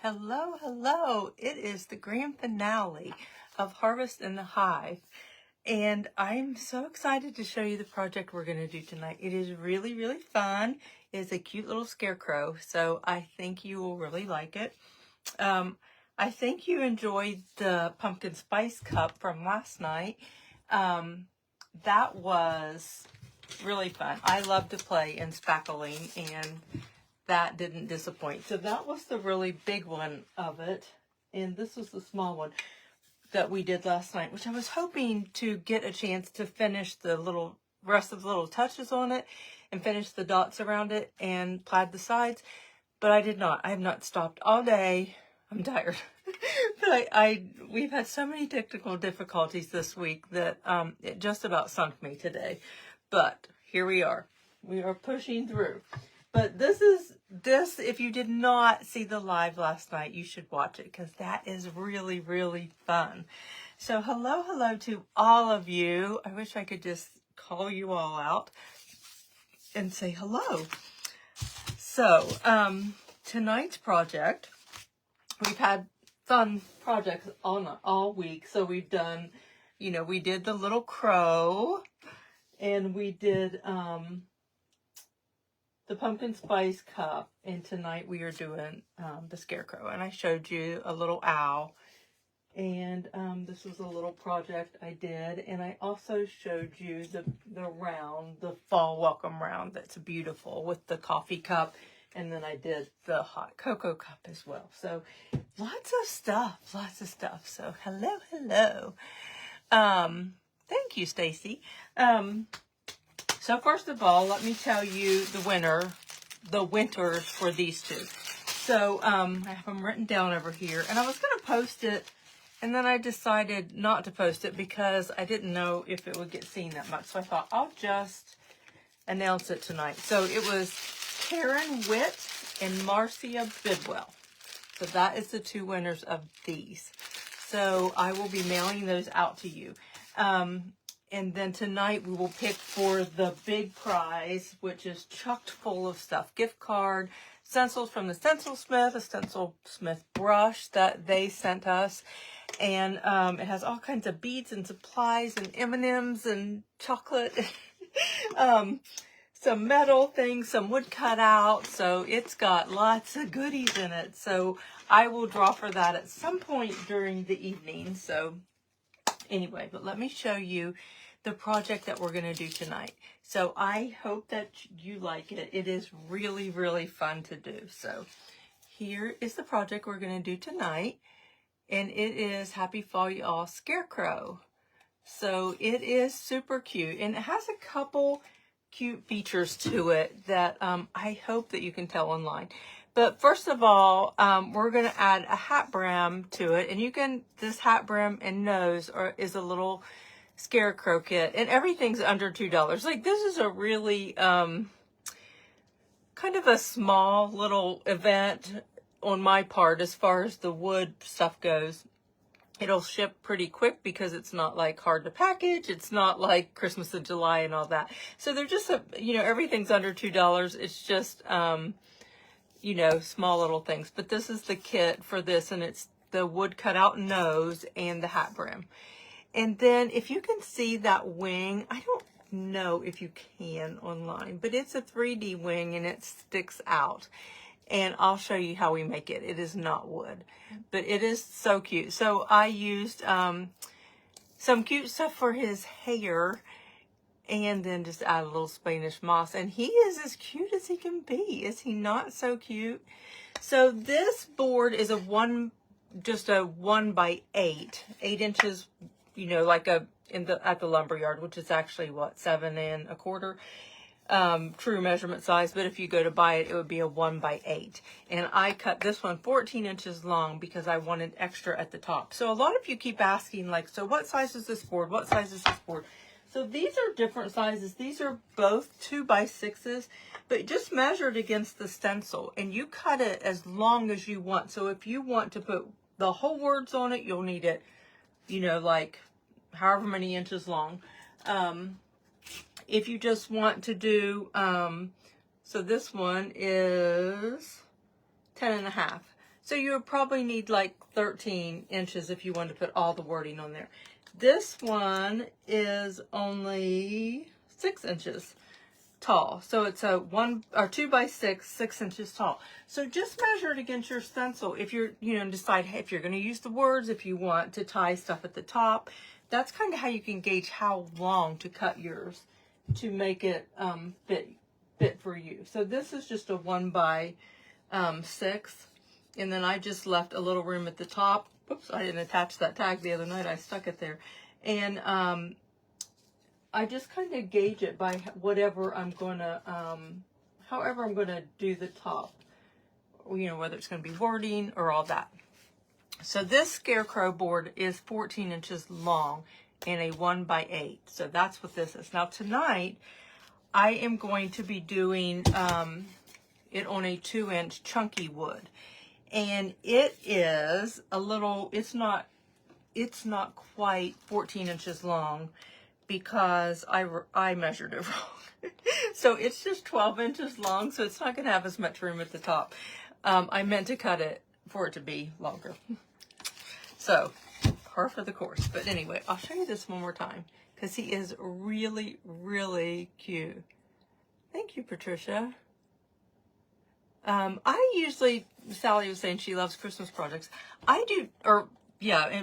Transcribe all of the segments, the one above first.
Hello, hello. It is the grand finale of Harvest in the Hive. And I'm so excited to show you the project we're going to do tonight. It is really, really fun. It is a cute little scarecrow, so I think you will really like it. I think you enjoyed the pumpkin spice cup from last night. That was really fun. I love to play in spackling, and that didn't disappoint. So that was the really big one of it. And this was the small one that we did last night, which I was hoping to get a chance to finish the rest of the little touches on it and finish the dots around it and plaid the sides. But I did not. I have not stopped all day. I'm tired. But we've had so many technical difficulties this week that it just about sunk me today. But here we are. We are pushing through. But this, if you did not see the live last night, you should watch it because that is really, really fun. So hello to all of you. I wish I could just call you all out and say hello. So tonight's project, we've had fun projects all week. So we've done, we did the little crow, and we did the pumpkin spice cup, and tonight we are doing the scarecrow. And I showed you a little owl, and this was a little project I did, and I also showed you the round, the fall welcome round that's beautiful with the coffee cup, and then I did the hot cocoa cup as well. So lots of stuff. So hello. Thank you, Stacy. So first of all, let me tell you the winters for these two. So I have them written down over here, and I was going to post it, and then I decided not to post it because I didn't know if it would get seen that much. So I thought I'll just announce it tonight. So it was Karen Witt and Marcia Bidwell. So that is the two winners of these. So I will be mailing those out to you. And then tonight we will pick for the big prize, which is chocked full of stuff. Gift card, stencils from the Stencil Smith, a Stencil Smith brush that they sent us. And it has all kinds of beads and supplies and M&Ms and chocolate. Some metal things, some wood cut out. So it's got lots of goodies in it. So I will draw for that at some point during the evening. So anyway, but let me show you the project that we're going to do tonight. So I hope that you like it. It is really, really fun to do. So here is the project we're going to do tonight. And it is Happy Fall Y'all Scarecrow. So it is super cute. And it has a couple cute features to it that I hope that you can tell online. But first of all, we're going to add a hat brim to it. And this hat brim and nose is a little scarecrow kit. And everything's under $2. Like, this is a really kind of a small little event on my part as far as the wood stuff goes. It'll ship pretty quick because it's not like hard to package. It's not like Christmas in July and all that. So they're just, everything's under $2. It's just, small little things. But this is the kit for this, and it's the wood cutout nose and the hat brim. And then if you can see that wing, I don't know if you can online, but it's a 3D wing and it sticks out. And I'll show you how we make it. It is not wood, but it is so cute. So I used some cute stuff for his hair, and then just add a little Spanish moss. And he is as cute as he can be. Is he not so cute? So this board is just a 1 by 8 inches, like at the lumberyard, which is actually what, 7 1/4. True measurement size, but if you go to buy it, it would be a 1 by 8. And I cut this one 14 inches long because I wanted extra at the top. So a lot of you keep asking, like, so what size is this board? What size is this board? So these are different sizes. These are both 2 by 6s, but just measured against the stencil, and you cut it as long as you want. So if you want to put the whole words on it, you'll need it, like however many inches long. If you just want to do, so this one is 10 1/2. So you would probably need like 13 inches if you wanted to put all the wording on there. This one is only 6 inches tall. So it's a 2 by 6, 6 inches tall. So just measure it against your stencil. If you're, decide if you're going to use the words, if you want to tie stuff at the top. That's kind of how you can gauge how long to cut yours to make it fit for you. So this is just a 1 by 6. And then I just left a little room at the top. Oops, I didn't attach that tag the other night. I stuck it there. And I just kind of gauge it by whatever I'm going to, however I'm going to do the top. Whether it's going to be wording or all that. So this Scarecrow board is 14 inches long and a 1 by 8. So that's what this is. Now tonight, I am going to be doing it on a 2-inch chunky wood. And it is a little, it's not quite 14 inches long because I measured it wrong. So it's just 12 inches long, so it's not going to have as much room at the top. I meant to cut it for it to be longer. So, par for the course. But anyway, I'll show you this one more time because he is really, really cute. Thank you, Patricia. I usually, Sally was saying she loves Christmas projects. I do,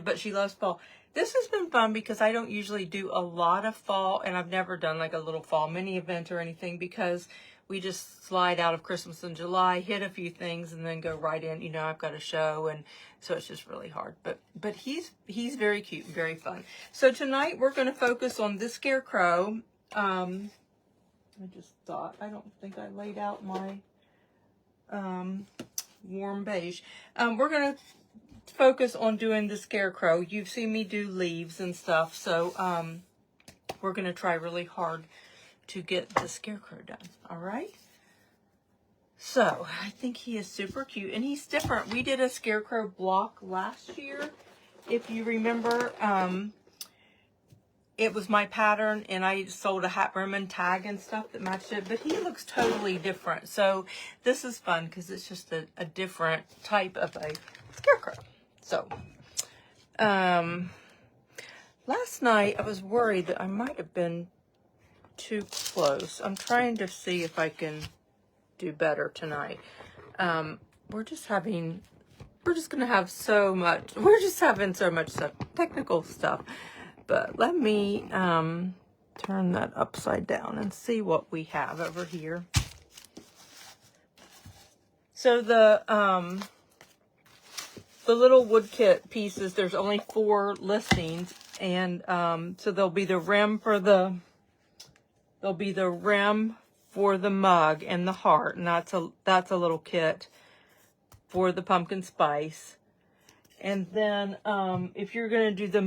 but she loves fall. This has been fun because I don't usually do a lot of fall, and I've never done like a little fall mini event or anything because we just slide out of Christmas in July, hit a few things, and then go right in. I've got a show, and so it's just really hard. But he's very cute and very fun. So tonight we're going to focus on this Scarecrow. I just thought, I don't think I laid out my warm beige. We're going to focus on doing the Scarecrow. You've seen me do leaves and stuff, so we're going to try really hard to get the Scarecrow done. All right? So, I think he is super cute, and he's different. We did a Scarecrow block last year. If you remember, it was my pattern, and I sold a hat brim and tag and stuff that matched it, but he looks totally different. So, this is fun because it's just a different type of a Scarecrow. So, last night I was worried that I might have been too close. I'm trying to see if I can do better tonight. We're just having so much stuff, technical stuff. But let me turn that upside down and see what we have over here. So the little wood kit pieces, there's only 4 listings, and so there'll be the rim for the mug and the heart, and that's a little kit for the pumpkin spice. And then if you're going to do the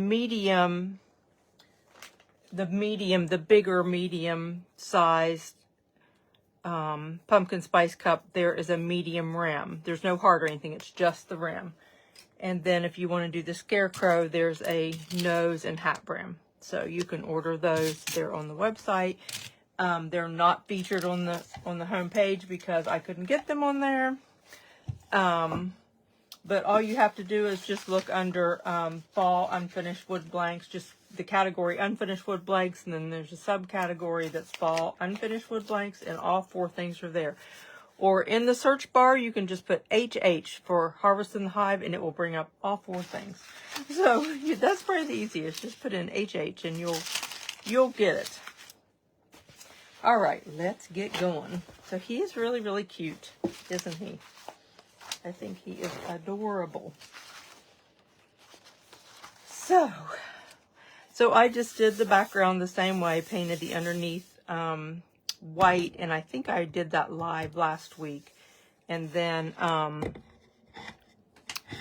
bigger medium sized pumpkin spice cup, there is a medium rim. There's no heart or anything, it's just the rim. And then if you want to do the Scarecrow, there's a nose and hat brim. So you can order those. They're on the website. They're not featured on the home page because I couldn't get them on there. But all you have to do is just look under fall unfinished wood blanks, just the category unfinished wood blanks, and then there's a subcategory that's fall unfinished wood blanks, and all 4 things are there. Or in the search bar, you can just put HH for Harvest in the Hive, and it will bring up all 4 things. So that's probably the easiest. Just put in HH, and you'll get it. All right, let's get going. So he is really, really cute, isn't he? I think he is adorable. So I just did the background the same way, painted the underneath white, and I think I did that live last week. And then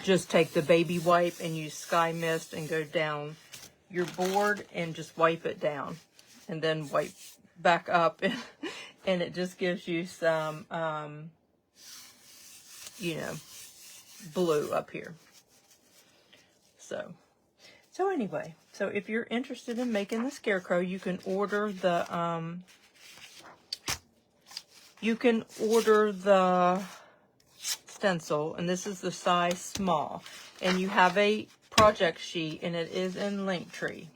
just take the baby wipe and use Sky Mist and go down your board and just wipe it down. And then wipe back up, and it just gives you some, blue up here. So anyway, so if you're interested in making the Scarecrow, you can order the stencil, and this is the size small. And you have a project sheet, and it is in Linktree.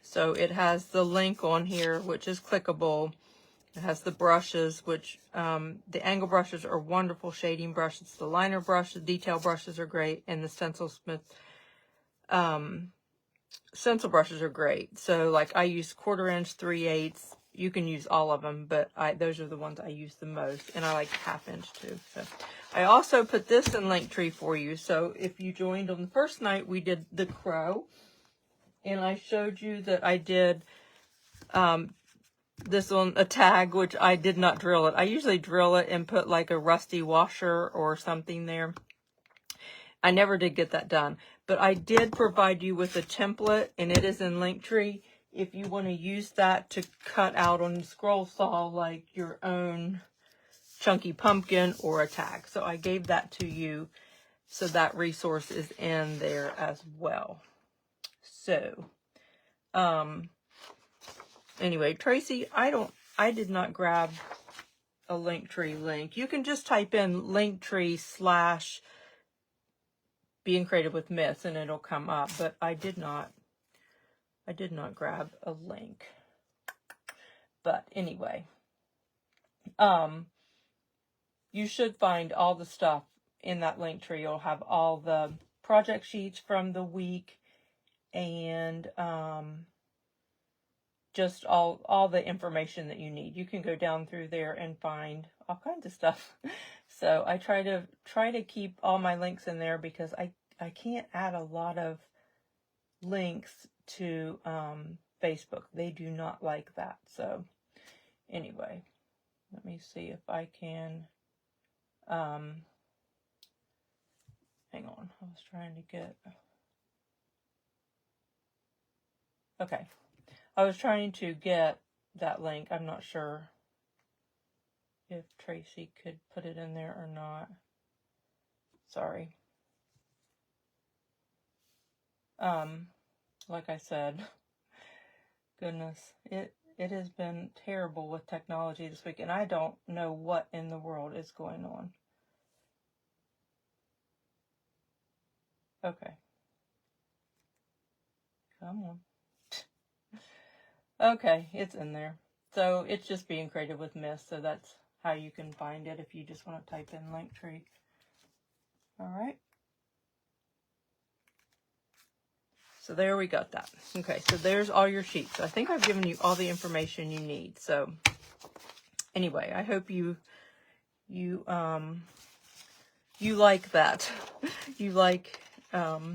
So it has the link on here, which is clickable. It has the brushes, which the angle brushes are wonderful shading brushes. The liner brush, the detail brushes are great, and the stencil brushes are great. So like I use 1/4 inch, 3/8. You can use all of them, but those are the ones I use the most, and I like 1/2 inch too. So I also put this in Linktree for you. So if you joined on the first night, we did the crow, and I showed you that I did this on a tag, which I did not drill it. I usually drill it and put like a rusty washer or something there. I never did get that done, but I did provide you with a template, and it is in Linktree. If you want to use that to cut out on the scroll saw like your own chunky pumpkin or a tag. So I gave that to you, so that resource is in there as well. So, anyway, Tracy, I did not grab a Linktree link. You can just type in Linktree / Being Creative with Myths, and it'll come up, but I did not grab a link. But anyway, you should find all the stuff in that Linktree. You'll have all the project sheets from the week, and just all the information that you need. You can go down through there and find all kinds of stuff. So I try to keep all my links in there, because I can't add a lot of links to Facebook. They do not like that. So anyway, let me see if I can hang on. I was trying to get, okay. I was trying to get that link. I'm not sure if Tracy could put it in there or not. Sorry. Like I said, goodness, it has been terrible with technology this week, and I don't know what in the world is going on. Okay. Come on. Okay, it's in there. So it's just Being Creative with Myths, so that's how you can find it if you just want to type in Linktree. All right. So there we got that. Okay, so there's all your sheets. I think I've given you all the information you need. So anyway, I hope you like that. You like the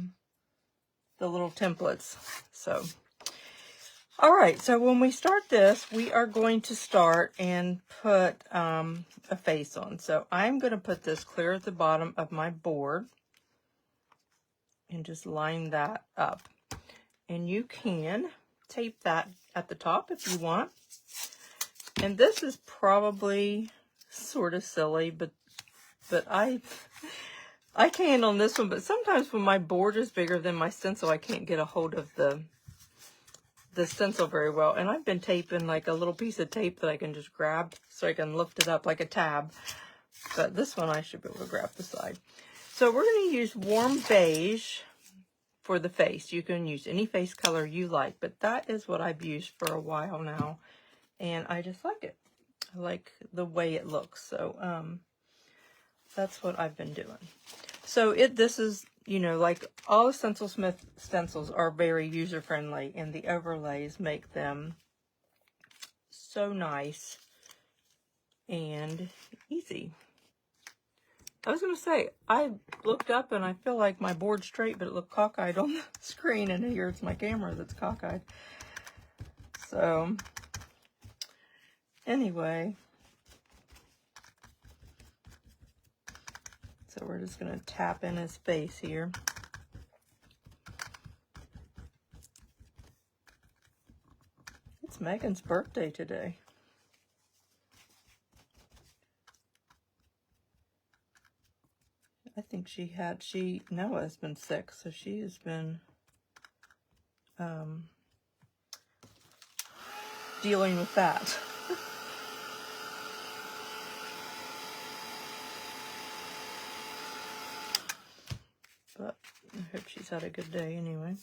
little templates. So all right, so when we start this, we are going to start and put a face on. So I'm going to put this clear at the bottom of my board and just line that up. And you can tape that at the top if you want. And this is probably sort of silly, but I can on this one. But sometimes when my board is bigger than my stencil, I can't get a hold of the stencil very well. And I've been taping like a little piece of tape that I can just grab so I can lift it up like a tab. But this one I should be able to grab the side. So we're going to use warm beige for the face. You can use any face color you like, but that is what I've used for a while now, and I just like it. I like the way it looks. So that's what I've been doing. So this is, you know, like all the Stencil Smith stencils are very user friendly, and the overlays make them so nice and easy. I was going to say, I looked up and I feel like my board's straight, but it looked cockeyed on the screen, and here it's my camera that's cockeyed. So, anyway. So we're just going to tap in his face here. It's Megan's birthday today. I think Noah has been sick, so she has been dealing with that. but I hope she's had a good day anyway.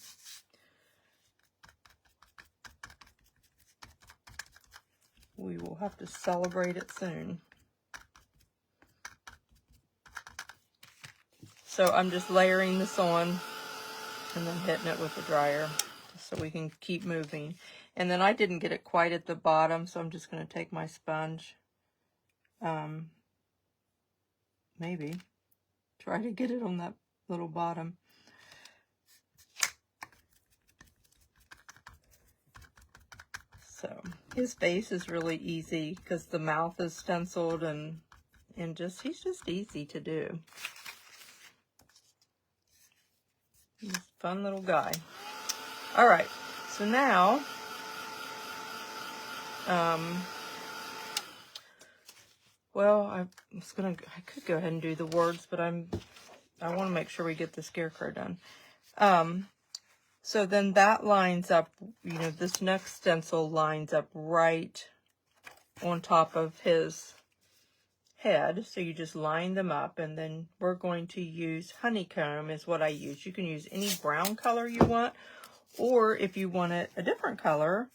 We will have to celebrate it soon. So I'm just layering this on and then hitting it with the dryer so we can keep moving. And then I didn't get it quite at the bottom, so I'm just going to take my sponge, maybe try to get it on that little bottom. So his face is really easy because the mouth is stenciled and he's just easy to do. He's a fun little guy. All right, so now, well, I could go ahead and do the words, but I want to make sure we get the Scarecrow done. So then that lines up, you know, this next stencil lines up right on top of his head. So you just line them up, and then we're going to use honeycomb is what I use. You can use any brown color you want, or if you want it a different color,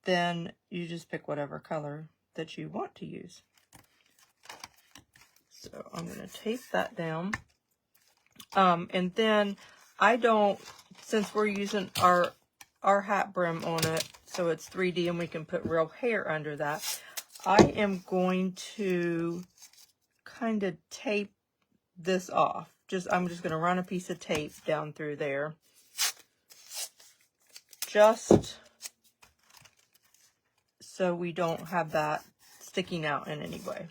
then you just pick whatever color that you want to use. So I'm going to tape that down. And then I don't, since we're using our hat brim on it, so it's 3D and we can put real hair under that, I am going to kind of tape this off. I'm just going to run a piece of tape down through there. Just so we don't have that sticking out in any way.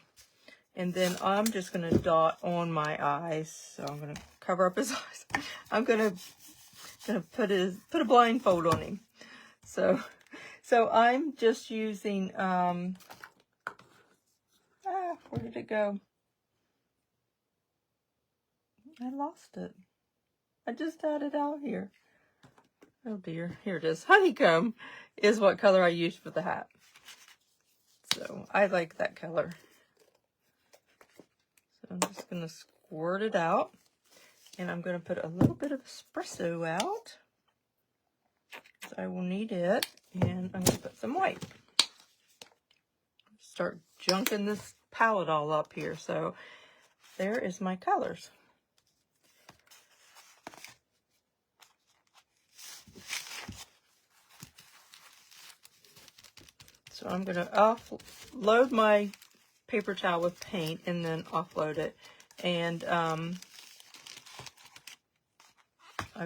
And then I'm just going to dot on my eyes. So I'm going to cover up his eyes. I'm going to put a blindfold on him. So I'm just using, where did it go? I lost it. I just had it out here. Oh dear, here it is. Honeycomb is what color I used for the hat. So I like that color. I'm just going to squirt it out, and I'm going to put a little bit of espresso out, because I will need it, and I'm going to put some white. Start junking this palette all up here. So there is my colors. So I'm going to offload my paper towel with paint and then offload it. And I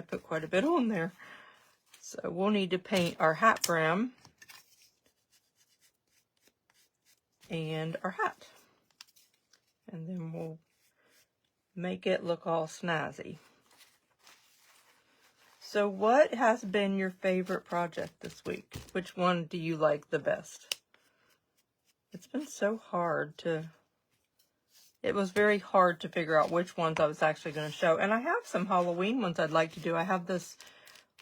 put quite a bit on there. So we'll need to paint our hat brim and our hat. And then we'll make it look all snazzy. So what has been your favorite project this week? Which one do you like the best? It's been so hard it was very hard to figure out which ones I was actually going to show. And I have some Halloween ones I'd like to do. I have this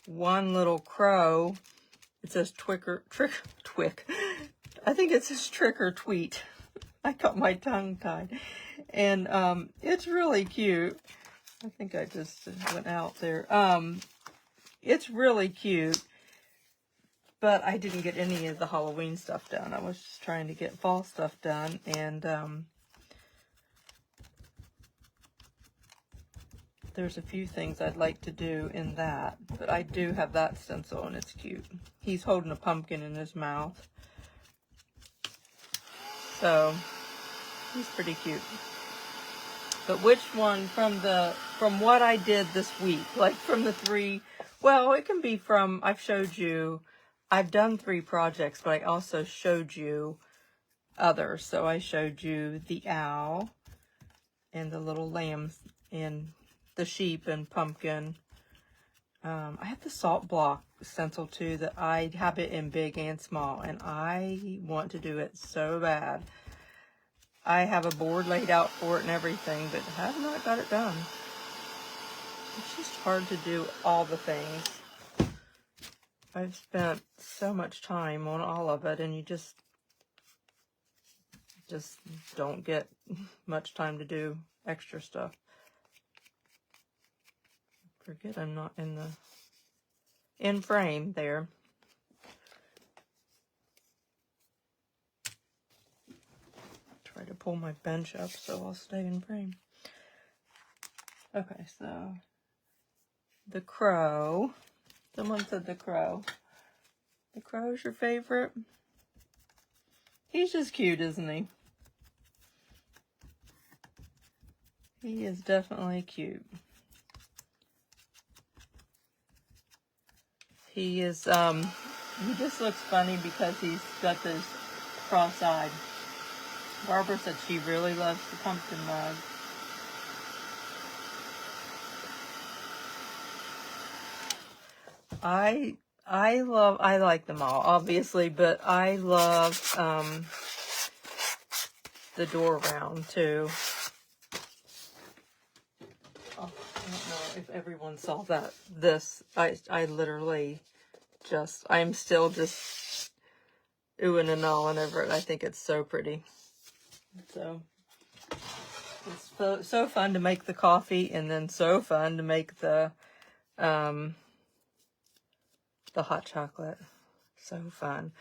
one little crow. It says trick. I think it says trick or tweet. I got my tongue tied. And it's really cute. I think I just went out there. It's really cute. But I didn't get any of the Halloween stuff done. I was just trying to get fall stuff done. And there's a few things I'd like to do in that. But I do have that stencil, and it's cute. He's holding a pumpkin in his mouth. So, he's pretty cute. But which one from what I did this week, like from the 3, well, it can be from, I've done 3 projects, but I also showed you others. So I showed you the owl and the little lambs and the sheep and pumpkin. I have the salt block stencil too that I have it in big and small, and I want to do it so bad. I have a board laid out for it and everything, but have not got it done. It's just hard to do all the things. I've spent so much time on all of it, and you just don't get much time to do extra stuff. Forget I'm not in frame there. Try to pull my bench up so I'll stay in frame. Okay, so the crow. Someone said the crow. The crow's your favorite? He's just cute, isn't he? He is definitely cute. He is, he just looks funny because he's got this cross-eyed. Barbara said she really loves the pumpkin mug. I like them all, obviously, but I love the door round too. Oh, I don't know if everyone saw that. I literally I'm still just oohing and ahhing over it. I think it's so pretty. So it's so fun to make the coffee, and then so fun to make the hot chocolate. So fun.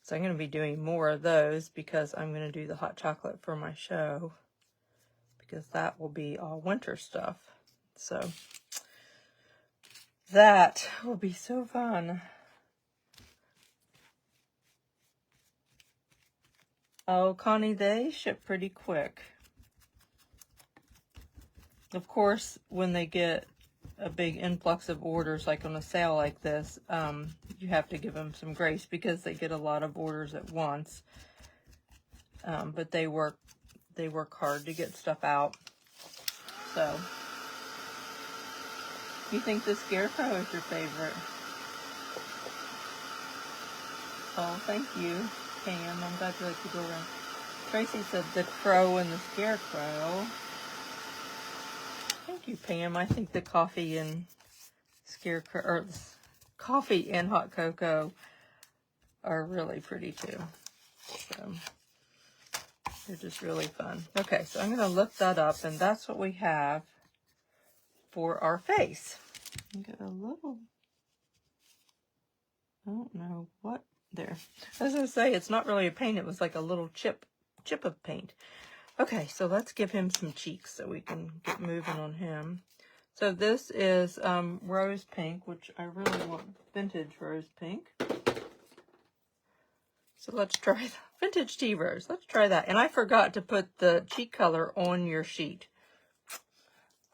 So I'm going to be doing more of those because I'm going to do the hot chocolate for my show, because that will be all winter stuff. So that will be so fun. Oh, Connie, they ship pretty quick. Of course, when they get a big influx of orders, like on a sale like this, you have to give them some grace because they get a lot of orders at once. But they work hard to get stuff out. So, you think the Scarecrow is your favorite? Oh, thank you, Pam. I'm glad you like to go around. Tracy said the crow and the Scarecrow. Thank you, Pam. I think the coffee and Scarecrow, or coffee and hot cocoa, are really pretty too. So they're just really fun. Okay, so I'm going to lift that up, and that's what we have for our face. Get a little, I don't know what there. I was going to say, it's not really a paint. It was like a little chip of paint. Okay, so let's give him some cheeks so we can get moving on him. So this is rose pink, which I really want vintage rose pink. So let's try that. Vintage tea rose. Let's try that. And I forgot to put the cheek color on your sheet.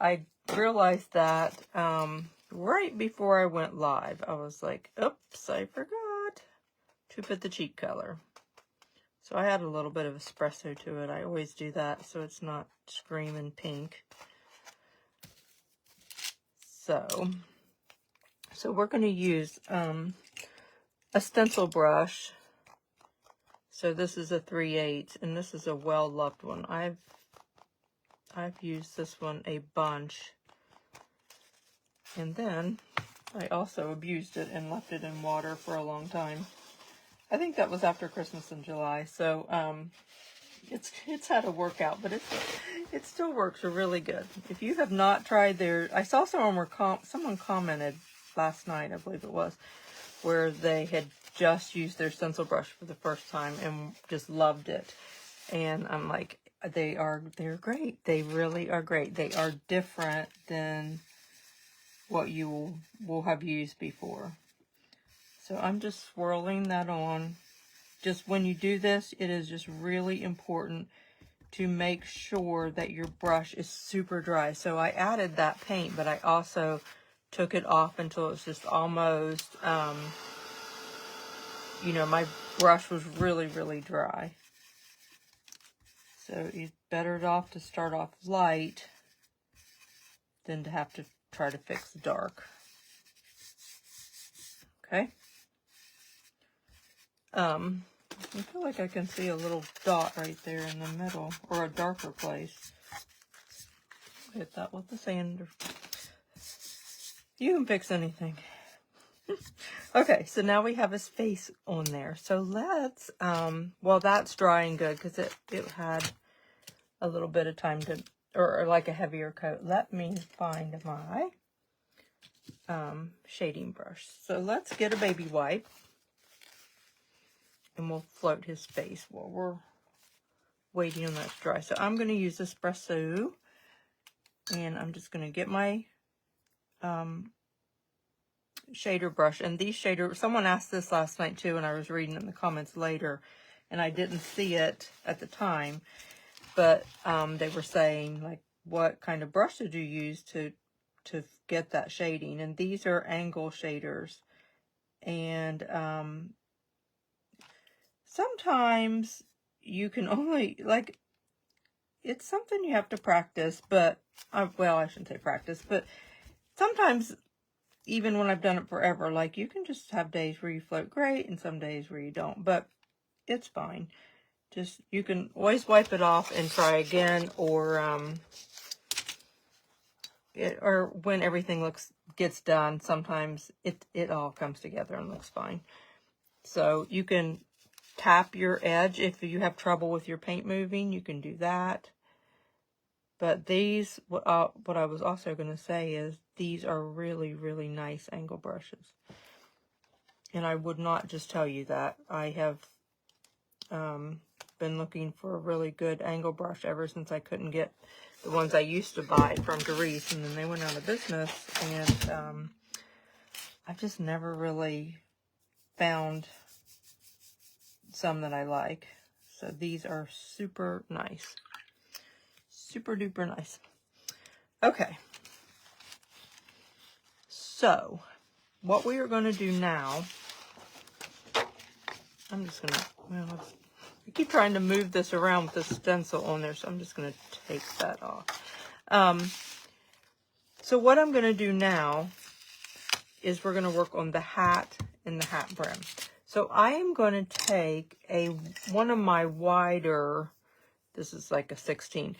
I realized that right before I went live. I was like, oops, I forgot to put the cheek color. So I add a little bit of espresso to it. I always do that so it's not screaming pink. So we're going to use a stencil brush. So this is a 3/8, and this is a well-loved one. I've used this one a bunch. And then I also abused it and left it in water for a long time. I think that was after Christmas in July. So it's had a workout, but it still works really good. If you have not tried I saw someone commented last night, I believe it was, where they had just used their stencil brush for the first time and just loved it. And I'm like, they're great. They really are great. They are different than what you will have used before. So I'm just swirling that on. Just when you do this, it is just really important to make sure that your brush is super dry. So I added that paint, but I also took it off until it's just almost, my brush was really, really dry. So it's better off to start off light than to have to try to fix dark. Okay. I feel like I can see a little dot right there in the middle, or a darker place. Hit that with the sander. You can fix anything. Okay, so now we have his face on there. So let's, well, that's drying good because it had a little bit of time to, or like a heavier coat. Let me find my shading brush. So let's get a baby wipe and we'll float his face while we're waiting on that to dry. So I'm going to use espresso, and I'm just going to get my shader brush. And these shader, someone asked this last night too, and I was reading in the comments later, and I didn't see it at the time, but they were saying, like, what kind of brush did you use to get that shading? And these are angle shaders. And sometimes you can only, like, it's something you have to practice, but, well, I shouldn't say practice, but sometimes, even when I've done it forever, like, you can just have days where you float great and some days where you don't, but it's fine. Just, you can always wipe it off and try again, or when everything gets done, sometimes it all comes together and looks fine. So you can tap your edge if you have trouble with your paint moving. You can do that. But these, what I was also going to say is, these are really, really nice angle brushes. And I would not just tell you that. I have been looking for a really good angle brush ever since I couldn't get the ones I used to buy from Doris, and then they went out of business, and I've just never really found some that I like. So these are super nice. Super duper nice. Okay. So, what we are going to do now, I'm just going to, well, I keep trying to move this around with the stencil on there, so I'm just going to take that off. So what I'm going to do now is we're going to work on the hat and the hat brim. So I am going to take one of my wider, this is like a 16,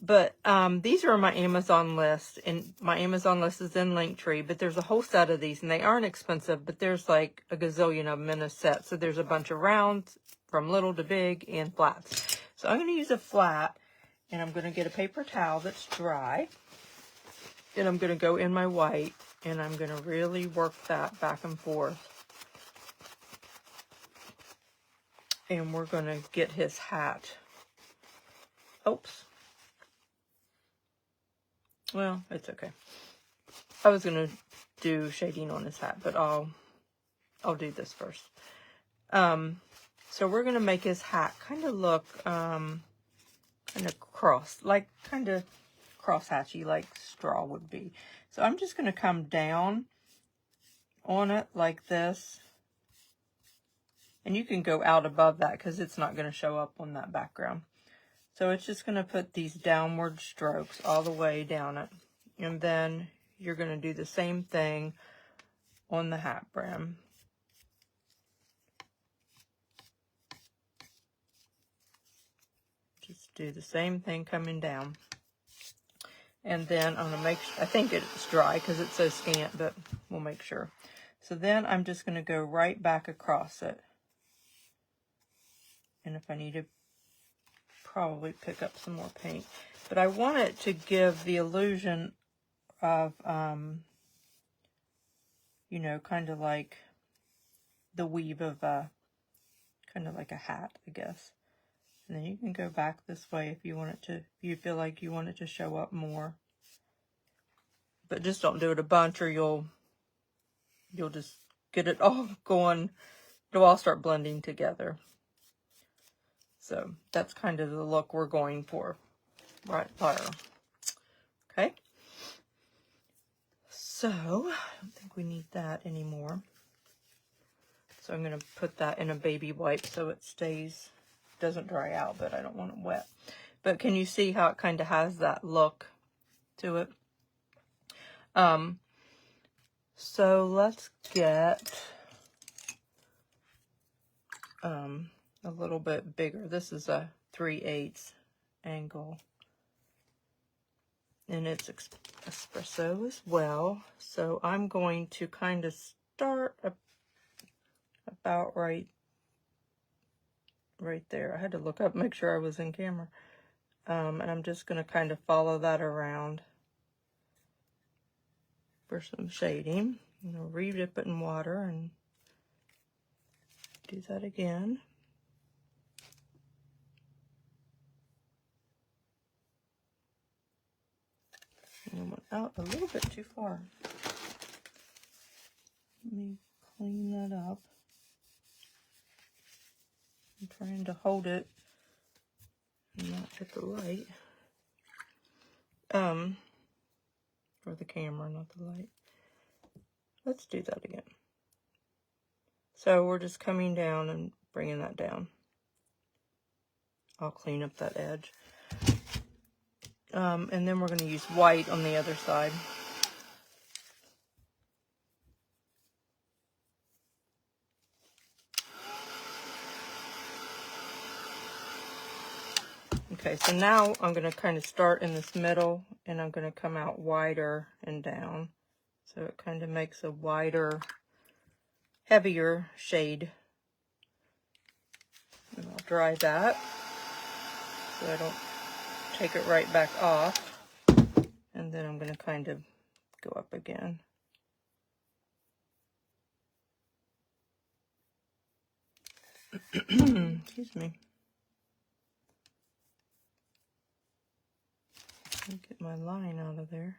but these are on my Amazon list, and my Amazon list is in Linktree, but there's a whole set of these, and they aren't expensive, but there's like a gazillion of them in a set. So there's a bunch of rounds, from little to big, and flats. So I'm going to use a flat, and I'm going to get a paper towel that's dry, and I'm going to go in my white, and I'm going to really work that back and forth. And we're going to get his hat. Oops. Well, it's okay. I was going to do shading on his hat, but I'll do this first. So we're going to make his hat kind of look kind of kind of cross-hatchy, like straw would be. So I'm just going to come down on it like this. And you can go out above that because it's not going to show up on that background. So it's just going to put these downward strokes all the way down it. And then you're going to do the same thing on the hat brim. Just do the same thing coming down. And then I'm going to make sure, I think it's dry because it's so scant, but we'll make sure. So then I'm just going to go right back across it. And if I need to, probably pick up some more paint. But I want it to give the illusion of, you know, kind of like the weave of kind of like a hat, I guess. And then you can go back this way if you want it to, if you feel like you want it to show up more. But just don't do it a bunch, or you'll just get it all going. It'll all start blending together. So that's kind of the look we're going for right there. Okay. So I don't think we need that anymore. So I'm going to put that in a baby wipe so it doesn't dry out, but I don't want it wet. But can you see how it kind of has that look to it? So let's get a little bit bigger. This is a 3/8 angle, and it's espresso as well. So I'm going to kind of start about right there. I had to look up, make sure I was in camera. And I'm just going to kind of follow that around for some shading. And I'll re-dip it in water and do that again. And I went out a little bit too far. Let me clean that up. I'm trying to hold it and not hit the light. Or the camera, not the light. Let's do that again. So we're just coming down and bringing that down. I'll clean up that edge. And then we're going to use white on the other side. Okay, so now I'm going to kind of start in this middle, and I'm going to come out wider and down. So it kind of makes a wider, heavier shade. And I'll dry that so I don't take it right back off. And then I'm going to kind of go up again. Excuse me. I'll get my line out of there.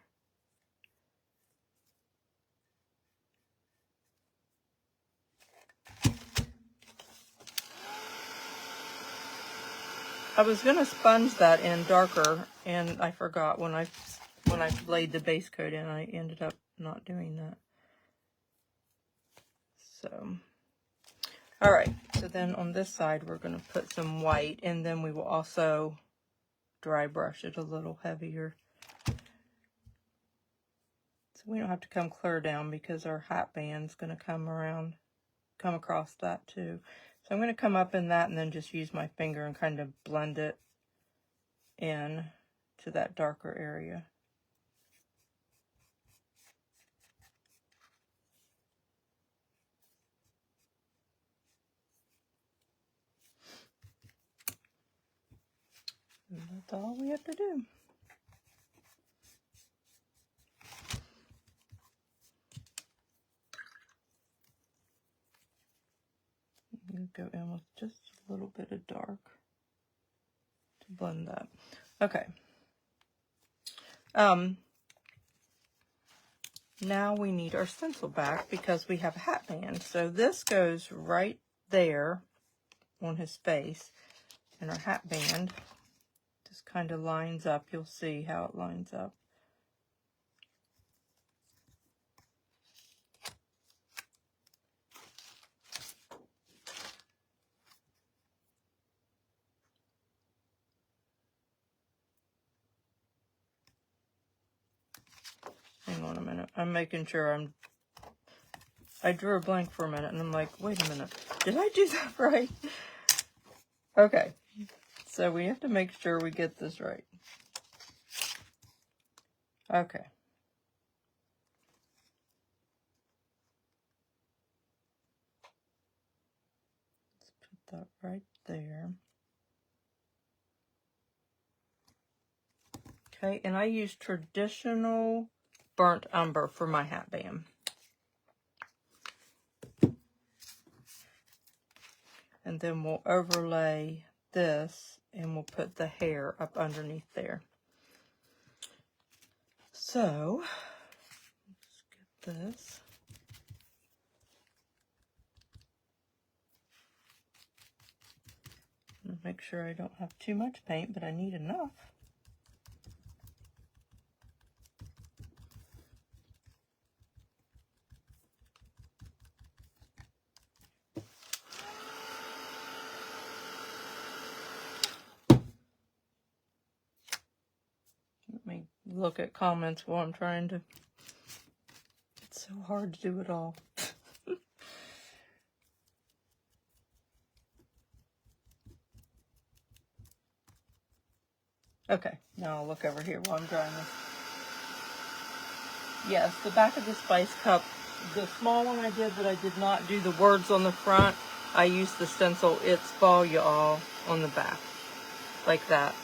I was going to sponge that in darker, and I forgot when I laid the base coat in. I ended up not doing that. So, all right. So then on this side, we're going to put some white, and then we will also dry brush it a little heavier. So we don't have to come clear down because our hat band's going to come across that too. So I'm going to come up in that and then just use my finger and kind of blend it in to that darker area. And that's all we have to do. I'm going to go in with just a little bit of dark to blend that. Okay. Now we need our stencil back because we have a hat band. So this goes right there on his face, and our hat band just kind of lines up. You'll see how it lines up. Hang on a minute. I'm making sure I drew a blank for a minute, and I'm like, wait a minute. Did I do that right? Okay. So we have to make sure we get this right. Okay. Let's put that right there. Okay, and I use traditional burnt umber for my hat band. And then we'll overlay this, and we'll put the hair up underneath there. So, let's get this. Make sure I don't have too much paint, but I need enough. Let me look at comments while I'm trying to. It's so hard to do it all. Okay, now I'll look over here while I'm drying this. Yes, the back of the spice cup, the small one I did that I did not do the words on the front, I used the stencil It's Fall Y'all on the back, like that.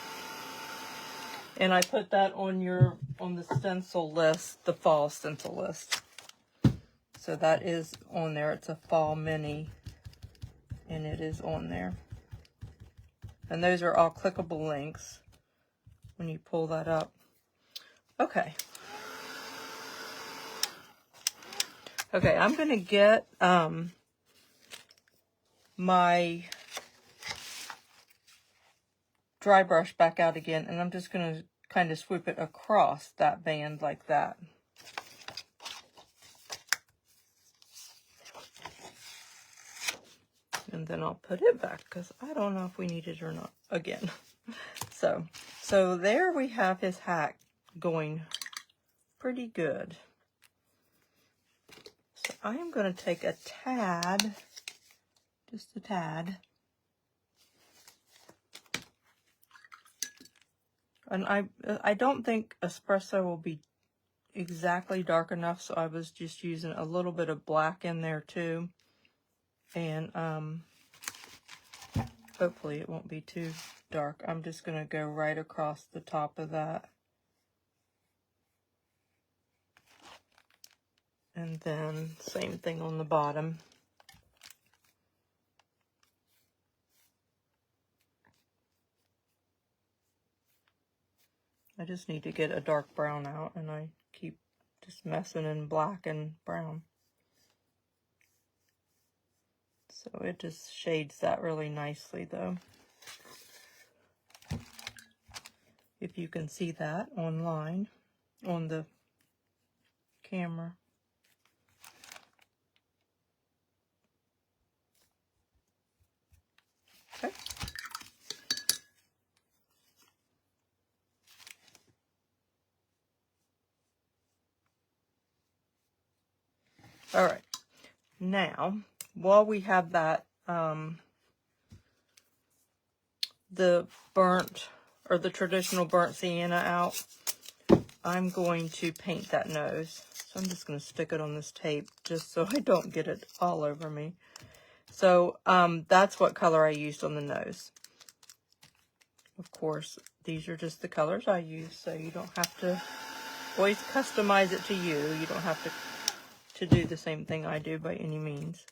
And I put that on your on the stencil list, the fall stencil list. So that is on there. It's a fall mini, and it is on there. And those are all clickable links when you pull that up. Okay. Okay, I'm going to get my dry brush back out again, and I'm just going to kind of swoop it across that band like that. And then I'll put it back because I don't know if we need it or not again. So there we have his hat going pretty good. So I am going to take a tad, just a tad. And I don't think espresso will be exactly dark enough, so I was just using a little bit of black in there too. And hopefully it won't be too dark. I'm just going to go right across the top of that. And then same thing on the bottom. I just need to get a dark brown out, and I keep just messing in black and brown. So it just shades that really nicely though. If you can see that online, on the camera. Okay. All right. Now, while we have that, the burnt, or the traditional burnt sienna out, I'm going to paint that nose. So I'm just going to stick it on this tape just so I don't get it all over me. So that's what color I used on the nose. Of course, these are just the colors I use, so you don't have to always customize it to you. You don't have to do the same thing I do by any means.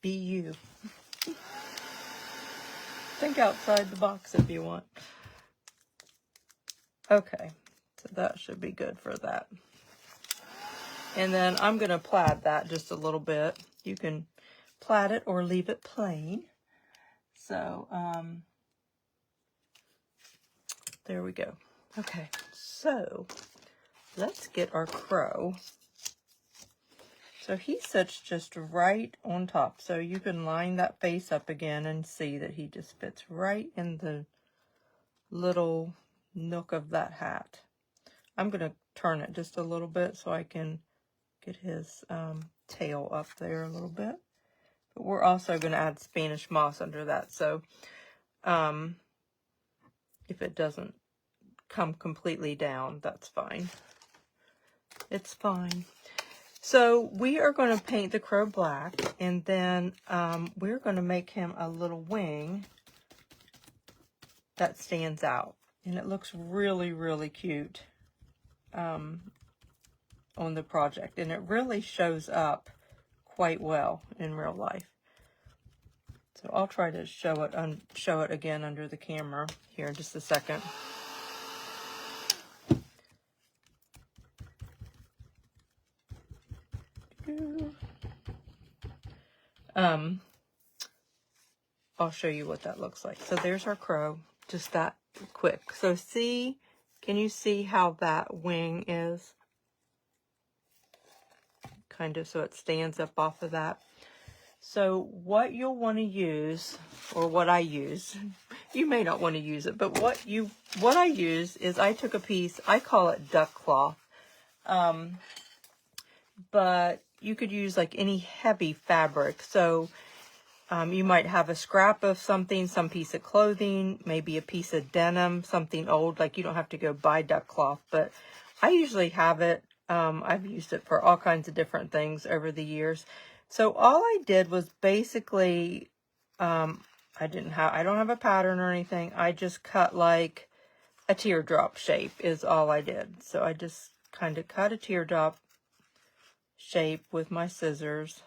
Be you. Think outside the box if you want. Okay, so that should be good for that. And then I'm going to plaid that just a little bit. You can plaid it or leave it plain. So, there we go. Okay, so let's get our crow. So he sits just right on top. So you can line that face up again and see that he just fits right in the little nook of that hat. I'm going to turn it just a little bit so I can get his tail up there a little bit. But we're also going to add Spanish moss under that. So if it doesn't come completely down, that's fine. It's fine. So we are going to paint the crow black, and then we're going to make him a little wing that stands out. And it looks really, really cute on the project. And it really shows up quite well in real life. So I'll try to show it again under the camera here in just a second. I'll show you what that looks like. So there's our crow, just that quick. So see, can you see how that wing is? Kind of so it stands up off of that. So what you'll want to use, or what I use, you may not want to use it, but what I use is I took a piece, I call it duck cloth, but you could use like any heavy fabric. So you might have a scrap of something, some piece of clothing, maybe a piece of denim, something old, like you don't have to go buy duck cloth, but I usually have it. I've used it for all kinds of different things over the years. So all I did was basically, I don't have a pattern or anything. I just cut like a teardrop shape is all I did. So I just kind of cut a teardrop shape with my scissors,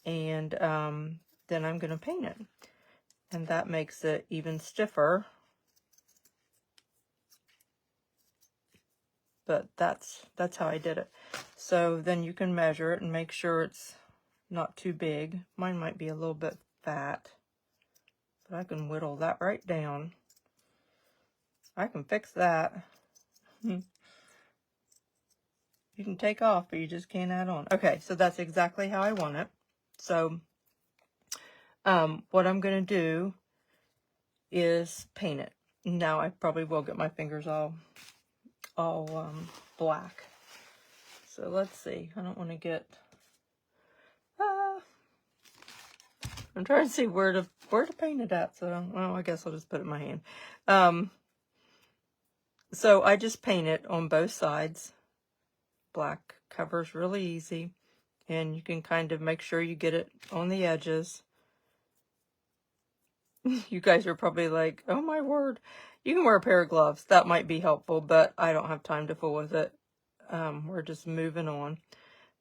and then I'm going to paint it, and that makes it even stiffer. But that's how I did it. So then you can measure it and make sure it's not too big. Mine might be a little bit fat, but I can whittle that right down. I can fix that. You can take off, but you just can't add on. Okay, so that's exactly how I want it. So what I'm going to do is paint it. Now I probably will get my fingers all black. So let's see. I don't want to get... I'm trying to see where to paint it at. So, well, I guess I'll just put it in my hand. So I just paint it on both sides. Black covers really easy, and you can kind of make sure you get it on the edges. You guys are probably like, oh my word. You can wear a pair of gloves. That might be helpful, but I don't have time to fool with it. We're just moving on.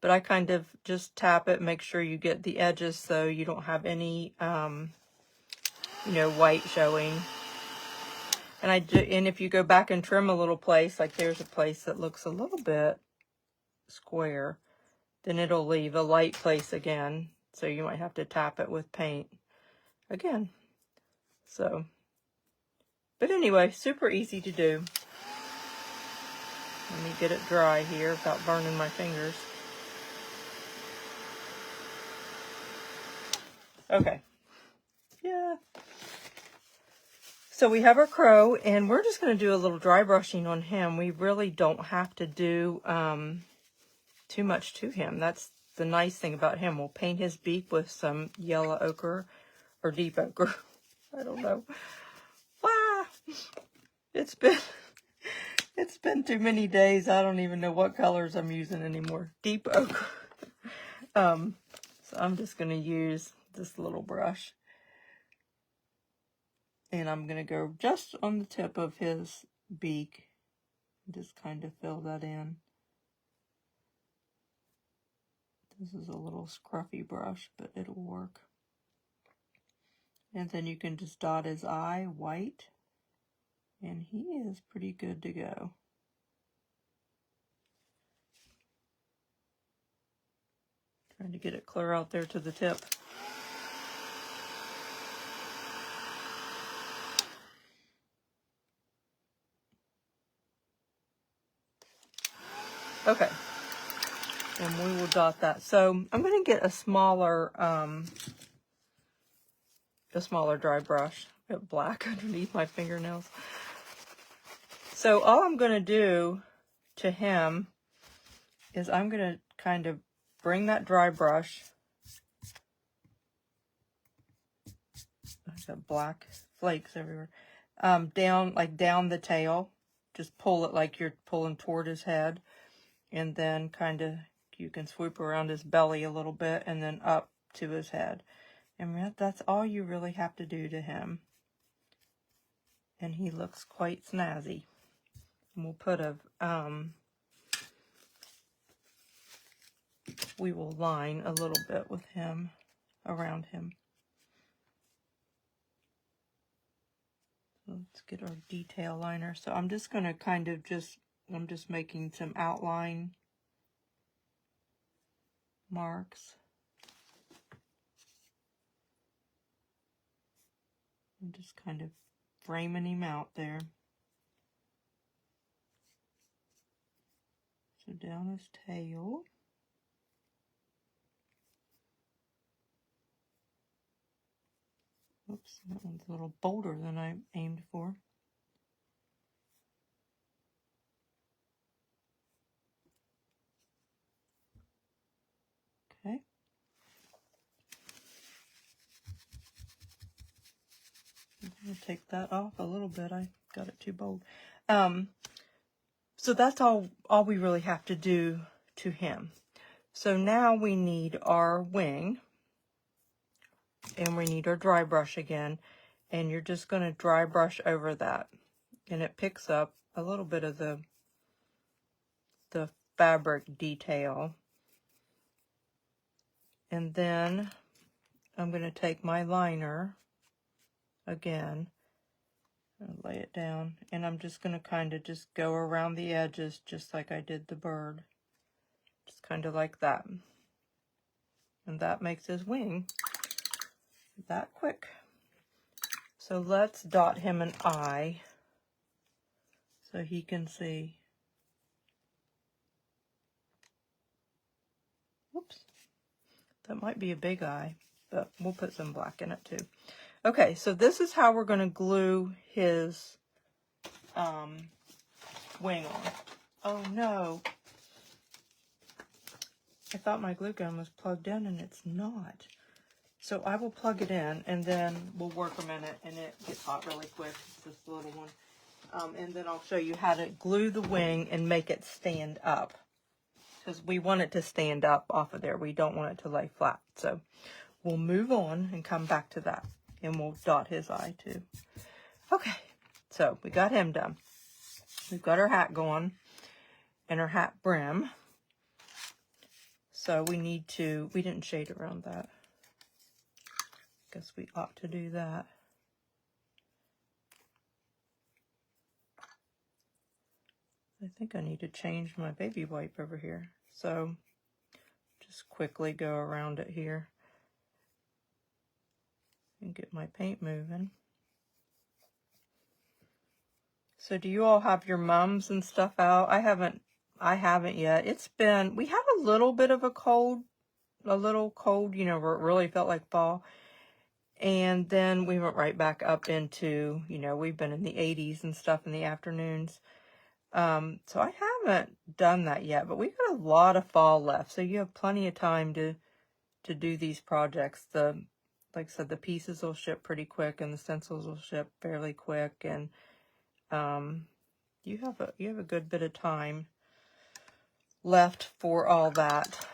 But I kind of just tap it, make sure you get the edges so you don't have any, you know, white showing. And if you go back and trim a little place, like there's a place that looks a little bit square, then it'll leave a light place again. So you might have to tap it with paint again. So, but anyway, super easy to do. Let me get it dry here without burning my fingers. Okay. Yeah. So we have our crow, and we're just going to do a little dry brushing on him. We really don't have to do too much to him. That's the nice thing about him. We'll paint his beak with some yellow ochre or deep ochre. I don't know. Ah, it's been too many days. I don't even know what colors I'm using anymore. Deep ochre. So I'm just going to use this little brush. And I'm going to go just on the tip of his beak. Just kind of fill that in. This is a little scruffy brush, but it'll work. And then you can just dot his eye white. And he is pretty good to go. Trying to get it clear out there to the tip. Okay. And we will dot that. So I'm going to get a smaller dry brush. A bit black underneath my fingernails. So all I'm going to do to him is I'm going to kind of bring that dry brush. I've got black flakes everywhere. Down the tail. Just pull it like you're pulling toward his head. And then kind of, you can swoop around his belly a little bit and then up to his head. And that's all you really have to do to him. And he looks quite snazzy. And we'll put we will line a little bit with him, around him. So let's get our detail liner. So I'm just going to kind of I'm just making some outline marks. I'm just kind of framing him out there. So down his tail. Oops, that one's a little bolder than I aimed for. Okay. I'm going to take that off a little bit. I got it too bold. So that's all we really have to do to him. So now we need our wing. And we need our dry brush again. And you're just going to dry brush over that. and it picks up a little bit of the fabric detail. And then I'm going to take my liner again and lay it down, and I'm just going to kind of just go around the edges just like I did the bird. Just kind of like that. And that makes his wing that quick. So let's dot him an eye so he can see. Whoops. That might be a big eye, but we'll put some black in it too. Okay, so this is how we're going to glue his wing on. Oh no. I thought my glue gun was plugged in and it's not. So I will plug it in and then we'll work a minute, and it gets hot really quick. It's this little one. And then I'll show you how to glue the wing and make it stand up. Because we want it to stand up off of there. We don't want it to lay flat. So we'll move on and come back to that. And we'll dot his eye too. Okay, so we got him done. We've got our hat going and our hat brim. So we need to, we didn't shade around that. Guess we ought to do that. I think I need to change my baby wipe over here. So just quickly go around it here and get my paint moving. So do you all have your mums and stuff out? I haven't yet. It's been, we had a little bit of a little cold, you know, where it really felt like fall. And then we went right back up into, you know, we've been in the 80s and stuff in the afternoons. So I haven't done that yet, but we've got a lot of fall left. So you have plenty of time to do these projects. Like I said, the pieces will ship pretty quick and the stencils will ship fairly quick. And, you have a good bit of time left for all that,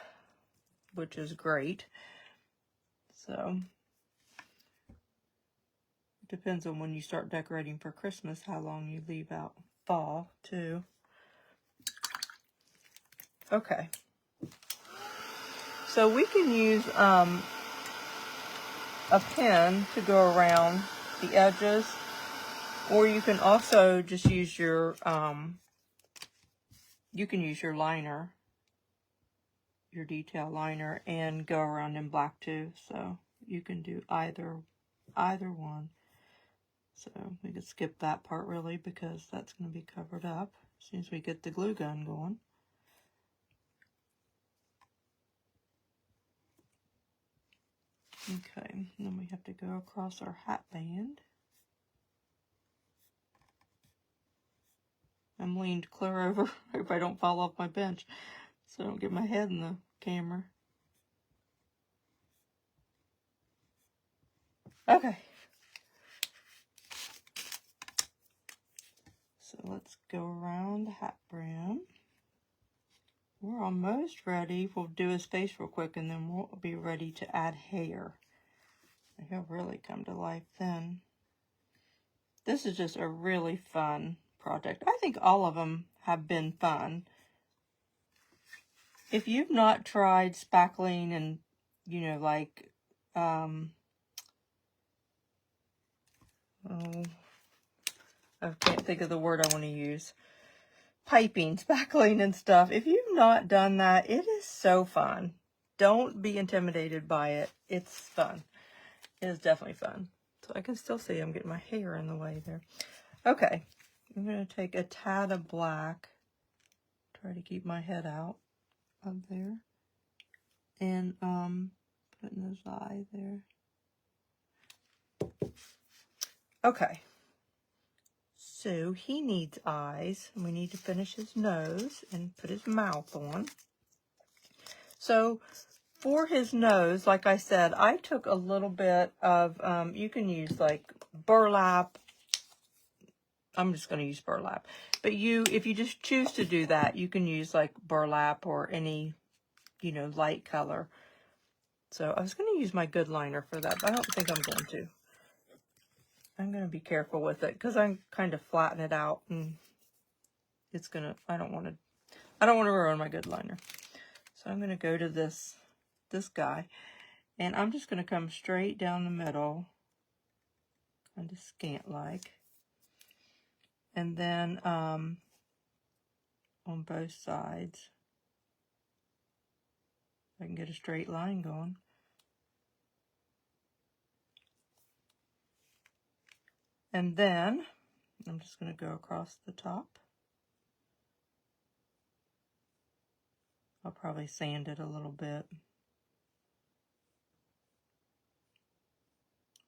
which is great. So it depends on when you start decorating for Christmas, how long you leave out fall too. Okay. So we can use a pen to go around the edges, or you can also just use your liner, your detail liner, and go around in black too. So you can do either one. So we could skip that part really, because that's going to be covered up as soon as we get the glue gun going. Okay, and then we have to go across our hat band. I'm leaned clear over. I hope I don't fall off my bench, so I don't get my head in the camera. Okay. So let's go around the hat brim. We're almost ready. We'll do his face real quick, and then we'll be ready to add hair. He'll really come to life then. This is just a really fun project. I think all of them have been fun. If you've not tried spackling and, you know, like, oh, I can't think of the word I want to use. Piping, spackling and stuff. If you've not done that, it is so fun. Don't be intimidated by it. It's fun. It is definitely fun. So I can still see I'm getting my hair in the way there. Okay. I'm going to take a tad of black. Try to keep my head out of there. And putting his eye there. Okay. So he needs eyes. And we need to finish his nose and put his mouth on. So for his nose, like I said, I took a little bit of, you can use like burlap. I'm just going to use burlap. But if you just choose to do that, you can use like burlap or any, you know, light color. So I was going to use my good liner for that, but I don't think I'm going to. I'm going to be careful with it because I'm kind of flatten it out and it's going to, I don't want to ruin my good liner. So I'm going to go to this guy and I'm just going to come straight down the middle, kind of scant like. And then on both sides, I can get a straight line going. And then I'm just going to go across the top. I'll probably sand it a little bit.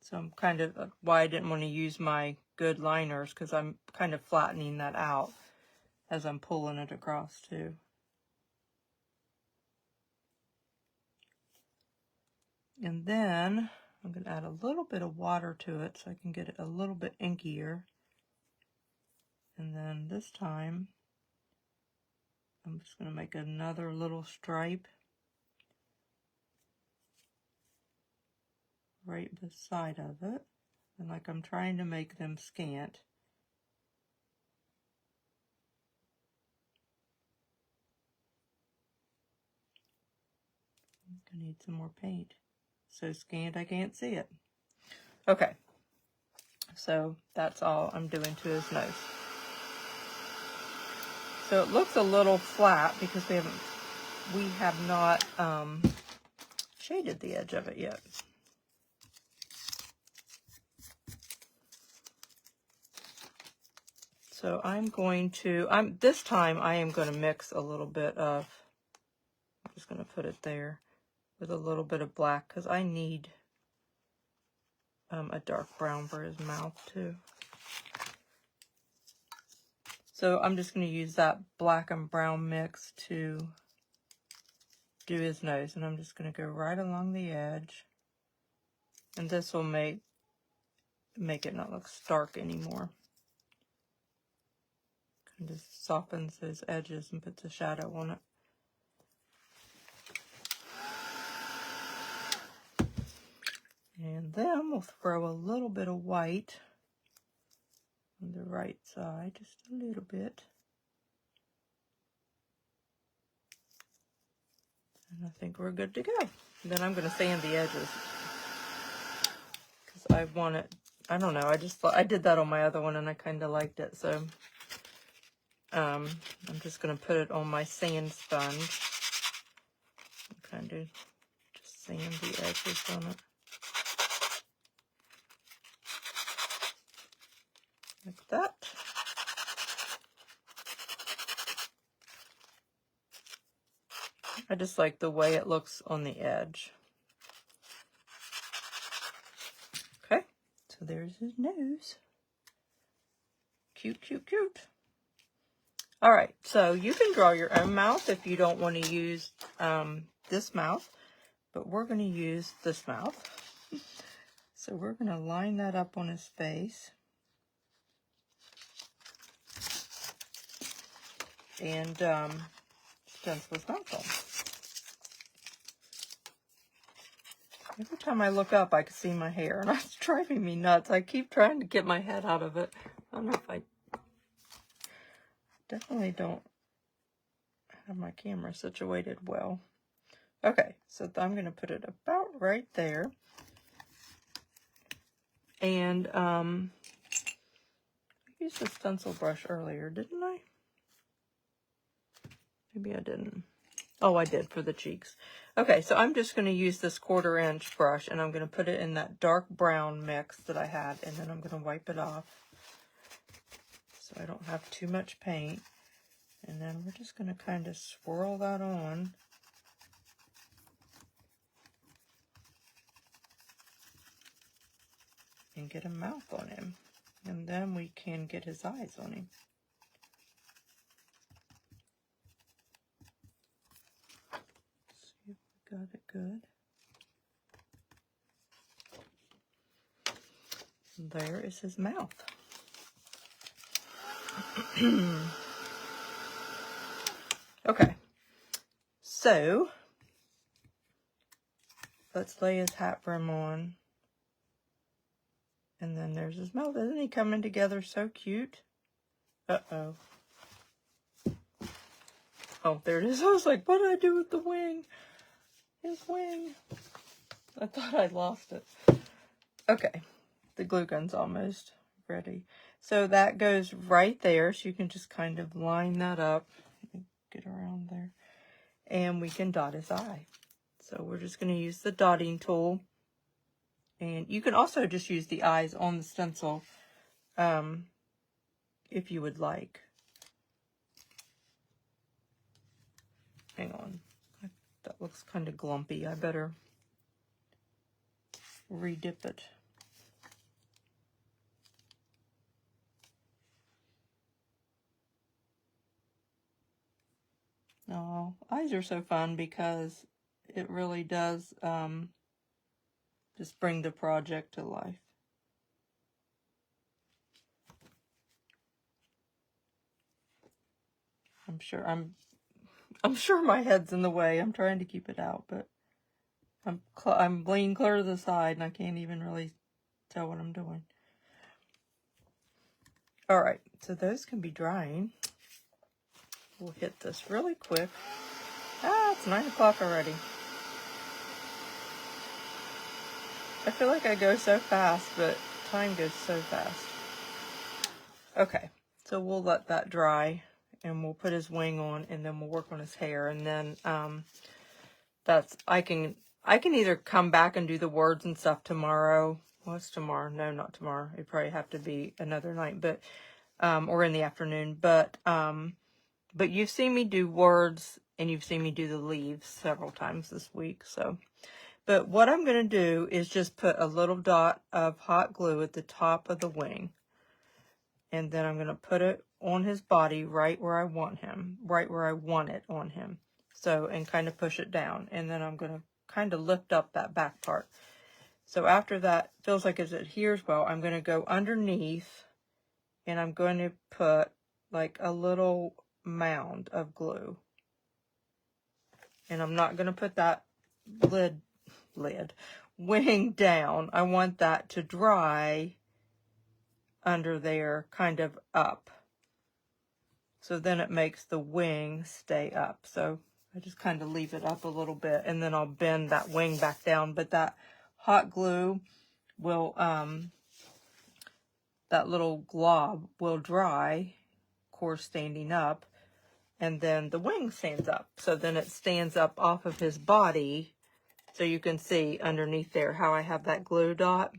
So I'm kind of, why I didn't want to use my good liners, because I'm kind of flattening that out as I'm pulling it across too. And then I'm going to add a little bit of water to it so I can get it a little bit inkier. And then this time, I'm just going to make another little stripe right beside of it. And like I'm trying to make them scant. I'm going to need some more paint. So scant I can't see it. Okay. So that's all I'm doing to his nose. So it looks a little flat because we have not shaded the edge of it yet. So I'm going to, this time I am going to mix a little bit of, I'm just going to put it there with a little bit of black because I need a dark brown for his mouth too. So I'm just going to use that black and brown mix to do his nose. And I'm just going to go right along the edge. And this will make it not look stark anymore. Kind of softens his edges and puts a shadow on it. And then we'll throw a little bit of white on the right side, just a little bit. And I think we're good to go. Then I'm going to sand the edges because I want it, I don't know, I did that on my other one and I kind of liked it. So I'm just going to put it on my sand sponge and kind of just sand the edges on it. Like that. I just like the way it looks on the edge. Okay, so there's his nose. Cute, cute, cute. All right, so you can draw your own mouth if you don't want to use this mouth, but we're going to use this mouth. So we're going to line that up on his face. And stencil his mouth on. Every time I look up, I can see my hair, and it's driving me nuts. I keep trying to get my head out of it. I don't know if I definitely don't have my camera situated well. Okay, so I'm going to put it about right there. And I used a stencil brush earlier, didn't I? Maybe I didn't. Oh, I did for the cheeks. Okay, so I'm just going to use this 1/4 inch brush and I'm going to put it in that dark brown mix that I had, and then I'm going to wipe it off so I don't have too much paint. And then we're just going to kind of swirl that on. And get a mouth on him. And then we can get his eyes on him. See if we got it good. And there is his mouth. Okay, so let's lay his hat brim on. And then there's his mouth. Isn't he coming together so cute? Uh-oh. Oh, there it is. I was like, what did I do with the wing? His wing. I thought I lost it. Okay. The glue gun's almost ready. So that goes right there. So you can just kind of line that up. Get around there. And we can dot his eye. So we're just going to use the dotting tool. And you can also just use the eyes on the stencil if you would like. Hang on. That looks kind of glumpy. I better redip it. Oh, eyes are so fun because it really does just bring the project to life. I'm sure my head's in the way. I'm trying to keep it out, but I'm leaning clear to the side and I can't even really tell what I'm doing. All right, so those can be drying. We'll hit this really quick. Ah, it's 9 o'clock already. I feel like I go so fast, but time goes so fast. Okay, so we'll let that dry and we'll put his wing on and then we'll work on his hair. And then I can either come back and do the words and stuff tomorrow. Well, it's tomorrow. No, not tomorrow. It'd probably have to be another night, but or in the afternoon. But you've seen me do words and you've seen me do the leaves several times this week. So, but what I'm going to do is just put a little dot of hot glue at the top of the wing. And then I'm going to put it on his body right where I want him, right where I want it on him. So, and kind of push it down. And then I'm going to kind of lift up that back part. So after that feels like it adheres well, I'm going to go underneath and I'm going to put like a little mound of glue. And I'm not going to put that wing down. I want that to dry under there, kind of up. So then it makes the wing stay up. So I just kind of leave it up a little bit and then I'll bend that wing back down. But that hot glue will, that little glob will dry, of course, standing up. And then the wing stands up. So then it stands up off of his body. So you can see underneath there how I have that glue dot.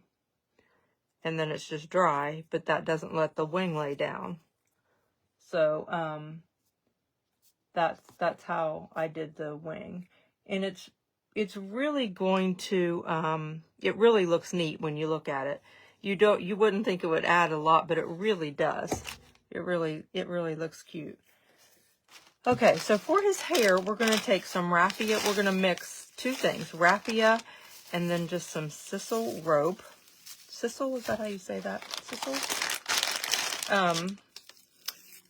And then it's just dry, but that doesn't let the wing lay down. So that's how I did the wing. And it's really going to it really looks neat when you look at it. You wouldn't think it would add a lot, but it really does. It really looks cute. Okay, so for his hair, we're going to take some raffia. We're going to mix two things, raffia and then just some sisal rope. Sisal, is that how you say that? Sisal?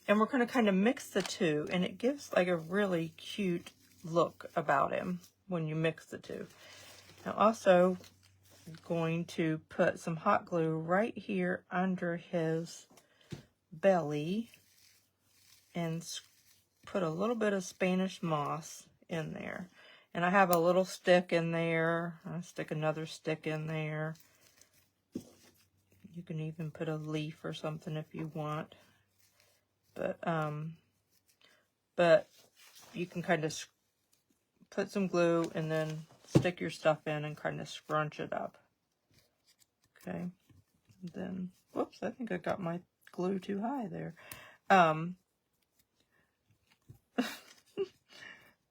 And we're going to kind of mix the two, and it gives like a really cute look about him when you mix the two. Now also going to put some hot glue right here under his belly and put a little bit of Spanish moss in there. And I have a little stick in there. I'll stick another stick in there. You can even put a leaf or something if you want. But you can kind of put some glue and then stick your stuff in and kind of scrunch it up. Okay. And then, whoops, I think I got my glue too high there.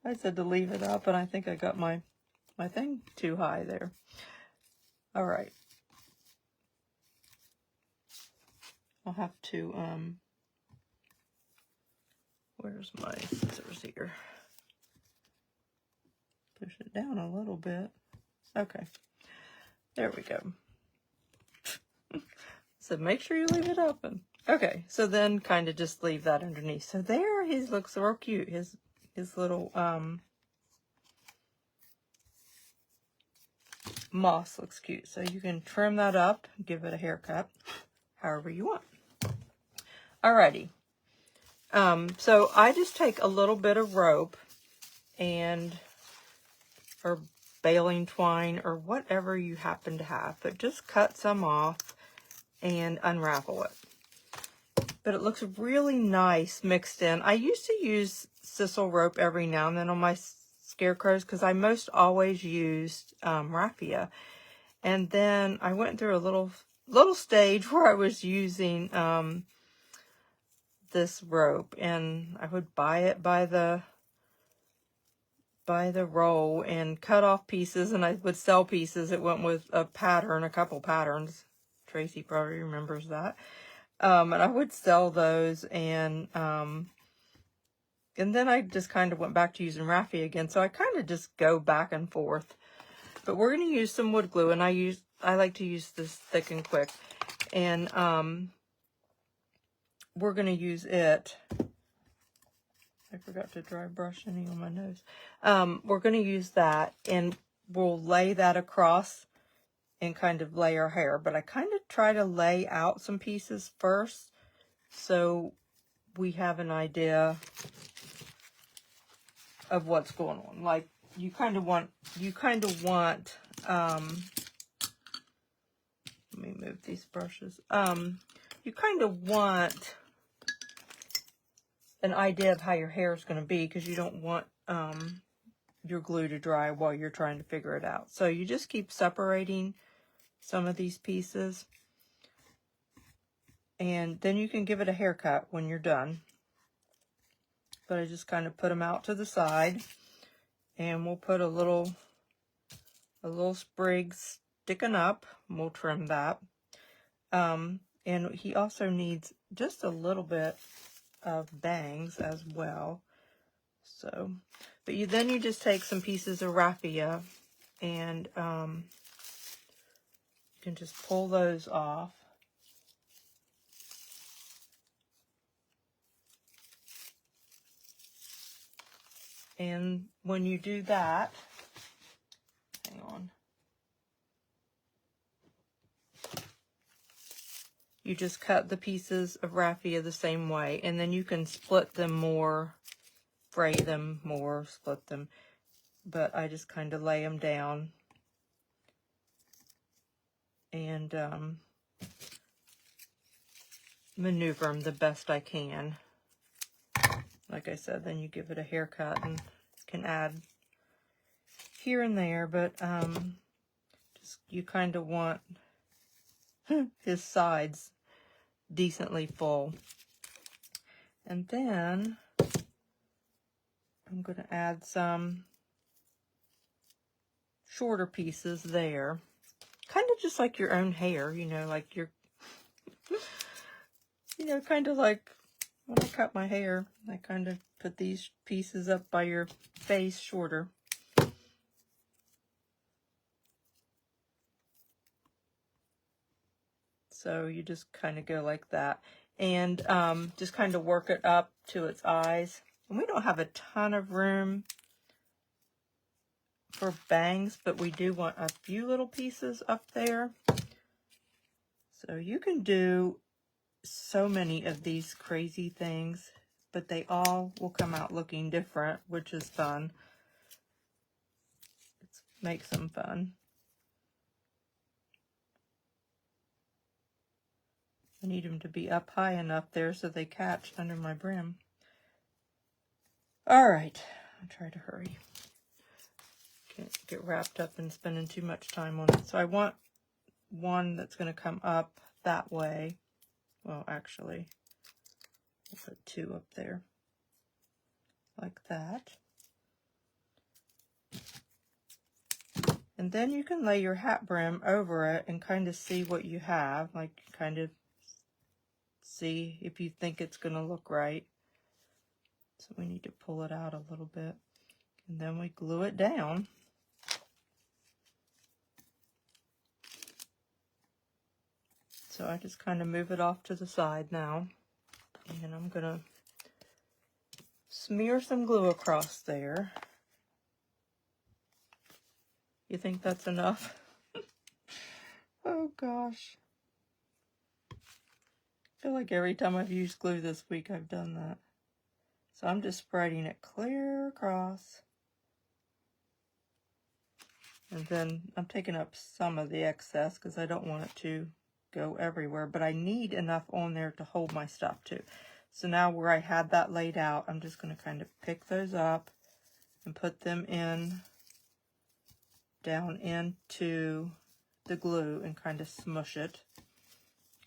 I said to leave it up, and I think I got my thing too high there. All right. I'll have to, where's my scissors here? Push it down a little bit. Okay. There we go. So make sure you leave it open. Okay, so then kind of just leave that underneath. So there he looks real cute. His moss looks cute. So you can trim that up, give it a haircut, however you want. Alrighty. So I just take a little bit of rope or baling twine or whatever you happen to have, but just cut some off and unravel it. But it looks really nice mixed in. I used to use sisal rope every now and then on my scarecrows because I most always used raffia. And then I went through a little stage where I was using this rope, and I would buy it by the roll and cut off pieces, and I would sell pieces. It went with a pattern, a couple patterns. Tracy probably remembers that. And I would sell those, and then I just kind of went back to using raffia again. So I kind of just go back and forth. But we're going to use some wood glue, and I like to use this Thick and Quick. And we're going to use it. I forgot to dry brush any on my nose. We're going to use that, and we'll lay that across and kind of lay our hair. But I kind of try to lay out some pieces first so we have an idea of what's going on. Like, you kind of want, let me move these brushes. You kind of want an idea of how your hair is going to be, because you don't want your glue to dry while you're trying to figure it out. So you just keep separating some of these pieces, and then you can give it a haircut when you're done. But I just kind of put them out to the side, and we'll put a little sprig sticking up, and we'll trim that. And he also needs just a little bit of bangs as well. So, but then you just take some pieces of raffia, and you can just pull those off. And when you do that, hang on, you just cut the pieces of raffia the same way, and then you can split them more, fray them more, split them. But I just kind of lay them down and maneuver them the best I can. Like I said, then you give it a haircut and can add here and there, but just you kind of want his sides decently full. And then I'm going to add some shorter pieces there. Kind of just like your own hair, like your, kind of like when I cut my hair, I kind of put these pieces up by your face shorter. So you just kind of go like that, and just kind of work it up to its eyes. And we don't have a ton of room for bangs, but we do want a few little pieces up there. So you can do so many of these crazy things, but they all will come out looking different, which is fun. It makes them fun. I need them to be up high enough there so they catch under my brim. All right, I'll try to hurry. Can't get wrapped up in spending too much time on it. So I want one that's going to come up that way. Well, actually, I'll put two up there, like that. And then you can lay your hat brim over it and kind of see what you have, like kind of see if you think it's going to look right. So we need to pull it out a little bit, and then we glue it down. So I just kind of move it off to the side now, and I'm going to smear some glue across there. You think that's enough? Oh gosh. I feel like every time I've used glue this week, I've done that. So I'm just spreading it clear across. And then I'm taking up some of the excess because I don't want it to go everywhere. But I need enough on there to hold my stuff too. So now where I had that laid out, I'm just going to kind of pick those up and put them in down into the glue and kind of smush it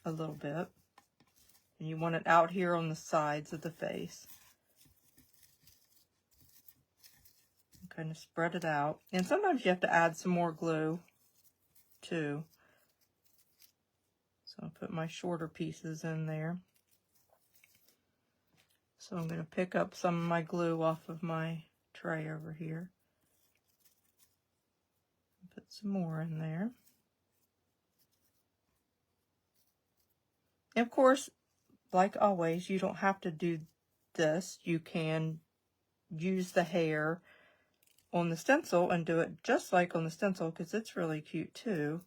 a little bit. And you want it out here on the sides of the face. And kind of spread it out. And sometimes you have to add some more glue too. So I'll put my shorter pieces in there. So I'm going to pick up some of my glue off of my tray over here. Put some more in there. And of course, like always, you don't have to do this. You can use the hair on the stencil and do it just like on the stencil because it's really cute too.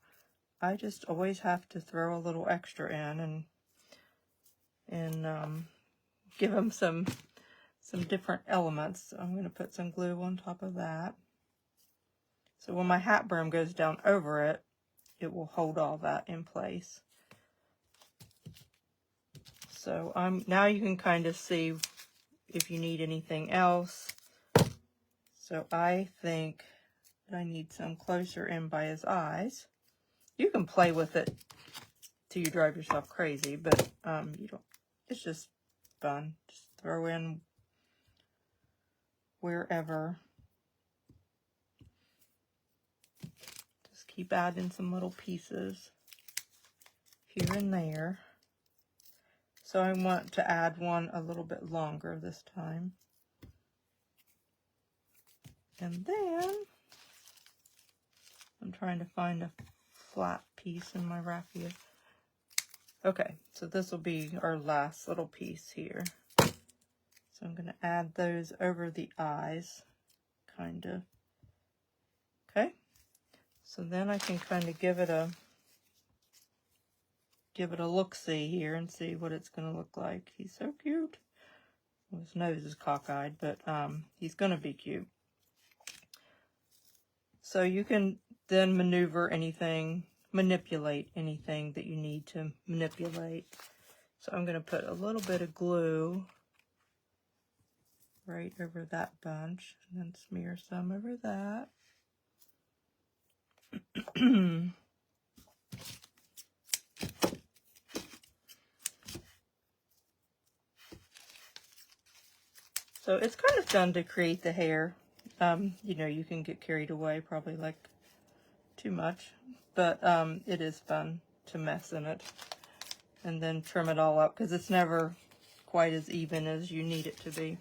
I just always have to throw a little extra in and give them some different elements. So I'm going to put some glue on top of that. So when my hat brim goes down over it, it will hold all that in place. So now you can kind of see if you need anything else. So I think that I need some closer in by his eyes. You can play with it till you drive yourself crazy, but you don't. It's just fun. Just throw in wherever. Just keep adding some little pieces here and there. So I want to add one a little bit longer this time. And then I'm trying to find a flat piece in my raffia. Okay, so this will be our last little piece here. So I'm going to add those over the eyes, kind of. Okay, so then I can kind of give it a look-see here and see what it's going to look like. He's so cute. Well, his nose is cockeyed, but he's going to be cute. So you can then manipulate anything that you need to manipulate. So I'm going to put a little bit of glue right over that bunch and then smear some over that. So it's kind of fun to create the hair. You know, you can get carried away, probably like too much, but it is fun to mess in it and then trim it all up because it's never quite as even as you need it to be.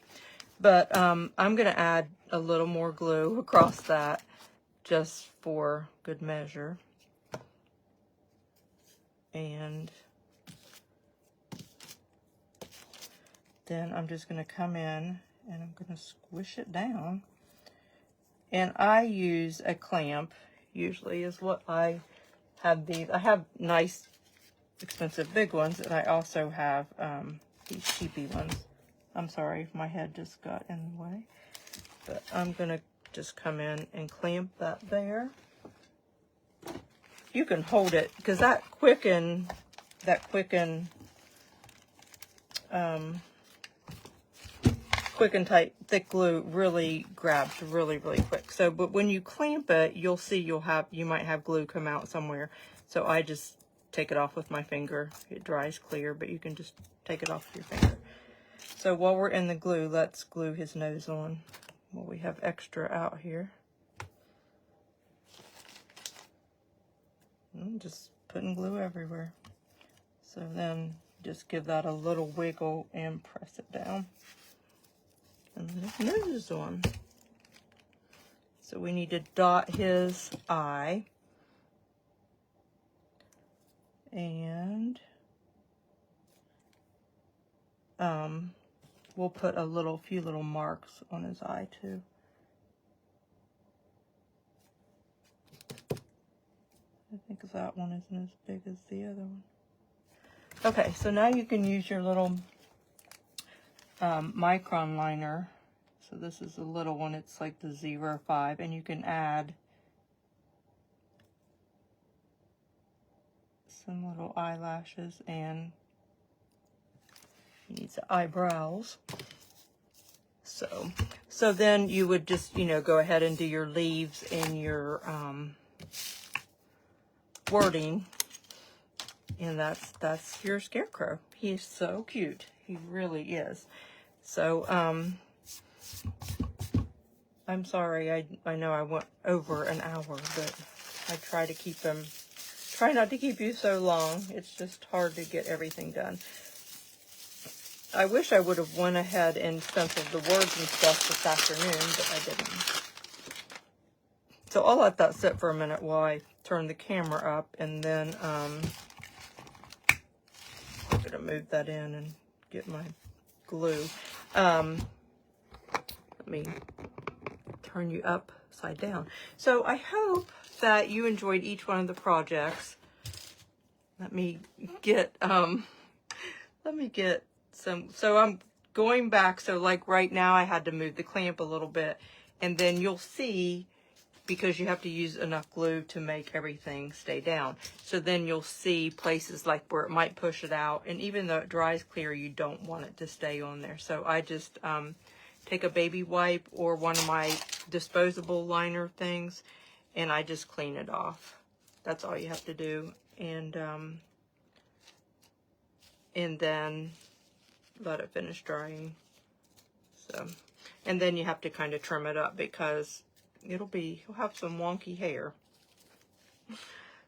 But I'm going to add a little more glue across that just for good measure. And then I'm just going to come in and I'm going to squish it down. And I use a clamp, usually is what I have these. I have nice, expensive big ones, and I also have these cheapy ones. I'm sorry if my head just got in the way. But I'm going to just come in and clamp that there. You can hold it, because that quicken type thick glue really grabs really quick. So, but when you clamp it, you'll see you might have glue come out somewhere. So I just take it off with my finger. It dries clear, but you can just take it off with your finger. So while we're in the glue, let's glue his nose on. Well, we have extra out here. I'm just putting glue everywhere. So then just give that a little wiggle and press it down. And his nose is on. So we need to dot his eye. And we'll put a few little marks on his eye too. I think that one isn't as big as the other one. Okay, so now you can use your little micron liner. So this is a little one, it's like the 0.5, and you can add some little eyelashes, and he needs eyebrows. So then you would just, you know, go ahead and do your leaves and your wording, and that's your Scarecrow. He's so cute. He really is. So I'm sorry, I know I went over an hour, but I try to keep them, try not to keep you so long. It's just hard to get everything done. I wish I would have went ahead and stenciled the words and stuff this afternoon, but I didn't. So I'll let that sit for a minute while I turn the camera up, and then I'm going to move that in and get my glue. Let me turn you upside down. So I hope that you enjoyed each one of the projects. Let me get some, so I'm going back. So like right now I had to move the clamp a little bit, and then you'll see, because you have to use enough glue to make everything stay down. So then you'll see places like where it might push it out, and even though it dries clear, you don't want it to stay on there. So I just take a baby wipe or one of my disposable liner things, and I just clean it off. That's all you have to do. And then let it finish drying. So, and then you have to kind of trim it up, because you'll have some wonky hair.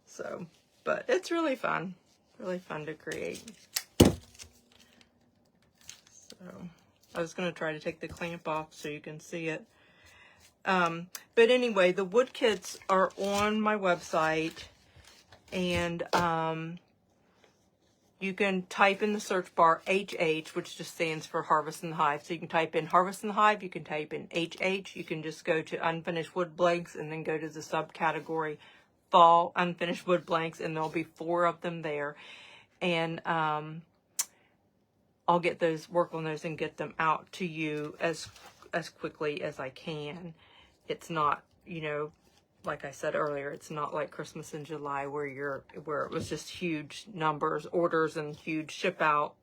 So, but it's really fun to create. So I was going to try to take the clamp off so you can see it. But anyway, the wood kits are on my website, and you can type in the search bar HH, which just stands for Harvest in the Hive. So you can type in Harvest in the Hive, you can type in HH, you can just go to Unfinished Wood Blanks and then go to the subcategory Fall Unfinished Wood Blanks, and there'll be 4 of them there. And I'll get those, work on those and get them out to you as quickly as I can. It's not, you know, like I said earlier, it's not like Christmas in July where it was just huge numbers, orders, and huge ship out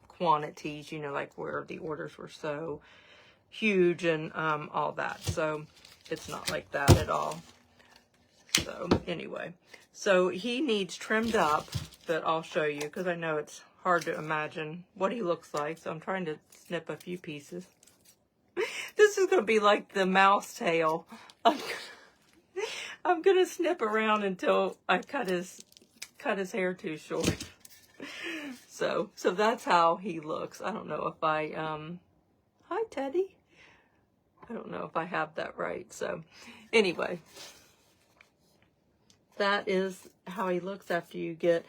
quantities, you know, like where the orders were so huge and all that. So it's not like that at all. So anyway, so he needs trimmed up, but I'll show you, because I know it's hard to imagine what he looks like. So I'm trying to snip a few pieces. This is going to be like the mouse tail. I'm gonna snip around until I cut his hair too short. So that's how he looks. I don't know if I hi Teddy. I don't know if I have that right. So anyway, that is how he looks after you get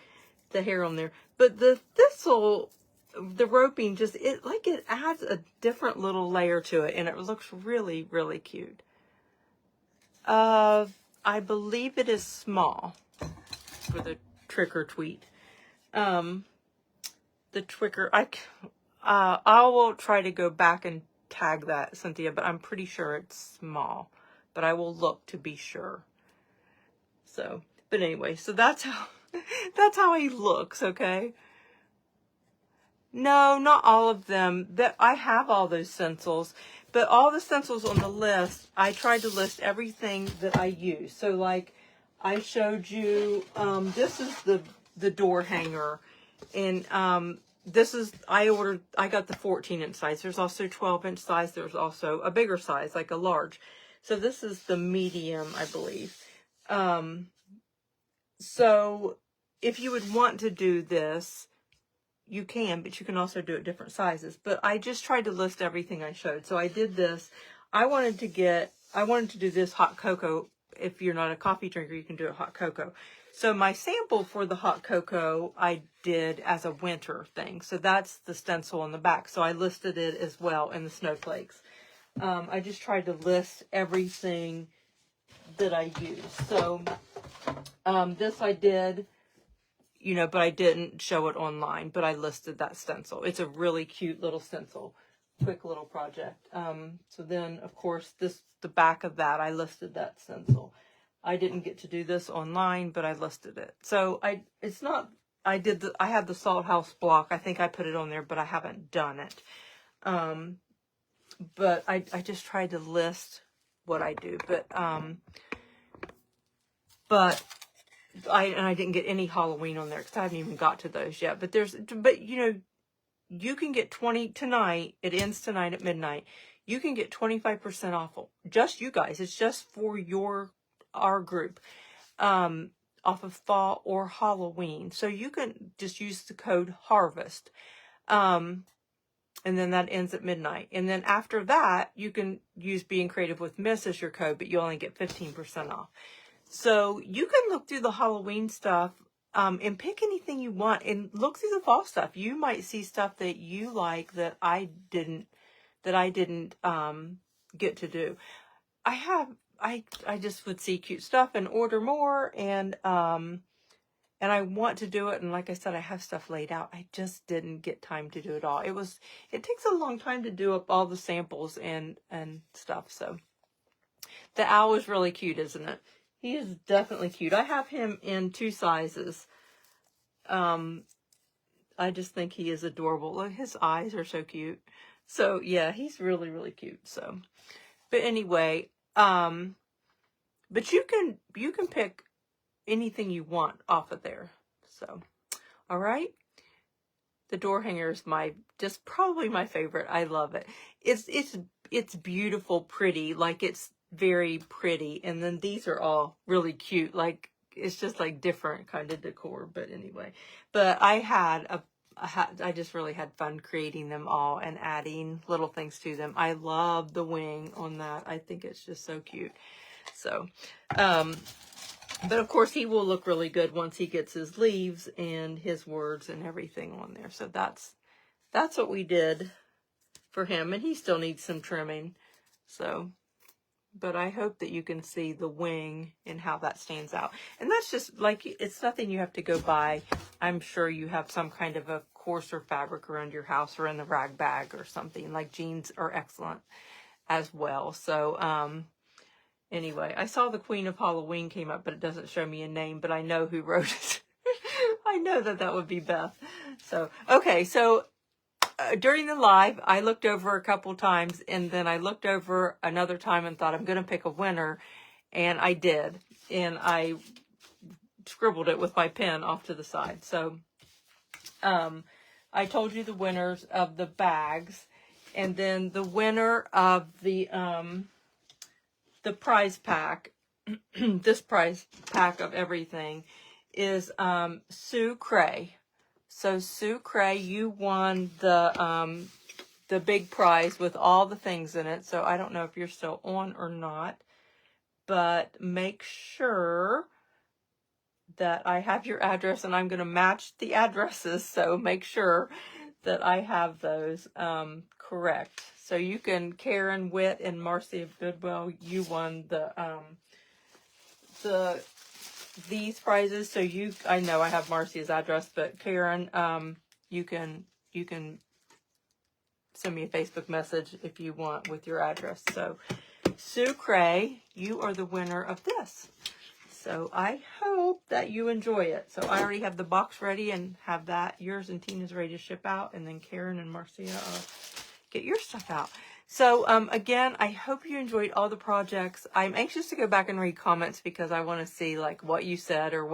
the hair on there. But the thistle, the roping, just it adds a different little layer to it, and it looks really, really cute. I believe it is small for the trick or tweet. The twicker, I will try to go back and tag that, Cynthia, but I'm pretty sure it's small, but I will look to be sure. So, but anyway, so that's how he looks, okay? No, not all of them. That I have all those stencils, but all the stencils on the list, I tried to list everything that I use. So like I showed you, this is the door hanger, and this is, I got the 14-inch size. There's also 12-inch size. There's also a bigger size, like a large. So this is the medium, I believe. So if you would want to do this, you can, but you can also do it different sizes. But I just tried to list everything I showed. So I did this. I wanted to do this hot cocoa. If you're not a coffee drinker, you can do it hot cocoa. So my sample for the hot cocoa I did as a winter thing. So that's the stencil on the back. So I listed it as well in the snowflakes. I just tried to list everything that I use. So This I did, you know, but I didn't show it online, but I listed that stencil. It's a really cute little stencil, quick little project. So then, of course, the back of that, I listed that stencil. I didn't get to do this online, but I listed it. So I had the Salt House block. I think I put it on there, but I haven't done it. But I just tried to list what I do, but I didn't get any Halloween on there because I haven't even got to those yet. But you know, you can get 20 tonight. It ends tonight at midnight. You can get 25% off. Just you guys. It's just for our group. Off of fall or Halloween. So you can just use the code HARVEST. And then that ends at midnight. And then after that, you can use Being Creative with Miss as your code, but you only get 15% off. So you can look through the Halloween stuff and pick anything you want and look through the fall stuff. You might see stuff that you like that I didn't get to do. I just would see cute stuff and order more, and I want to do it. And like I said, I have stuff laid out. I just didn't get time to do it all. It takes a long time to do up all the samples and stuff. So the owl is really cute, isn't it? He is definitely cute. I have him in 2 sizes. I just think he is adorable. Look, his eyes are so cute. So yeah, he's really, really cute. So, but anyway, but you can pick anything you want off of there. So, all right. The door hanger is probably my favorite. I love it. It's beautiful, pretty, like it's very pretty. And then these are all really cute. Like it's just like different kind of decor. But anyway, but I just really had fun creating them all and adding little things to them. I love the wing on that. I think it's just so cute. So, but of course he will look really good once he gets his leaves and his words and everything on there. So that's what we did for him, and he still needs some trimming. So, but I hope that you can see the wing and how that stands out. And that's just like, it's nothing you have to go buy. I'm sure you have some kind of a coarser fabric around your house or in the rag bag or something. Like jeans are excellent as well. So, anyway, I saw the Queen of Halloween came up, but it doesn't show me a name, but I know who wrote it. I know that would be Beth. So, okay, so during the live, I looked over a couple times, and then I looked over another time and thought I'm going to pick a winner, and I did. And I scribbled it with my pen off to the side. So, I told you the winners of the bags, and then the winner of the prize pack, this prize pack of everything, is Sue Cray. So Sue Cray, you won the big prize with all the things in it. So I don't know if you're still on or not, but make sure that I have your address, and I'm going to match the addresses. So make sure that I have those correct. So you can, Karen Witt and Marcy of Goodwill, you won these prizes. So I know I have Marcy's address, but Karen, you can send me a Facebook message if you want with your address. So Sue Cray, you are the winner of this. So I hope that you enjoy it. So I already have the box ready and have that. Yours and Tina's ready to ship out. And then Karen and Marcia get your stuff out. So again, I hope you enjoyed all the projects. I'm anxious to go back and read comments because I want to see like what you said or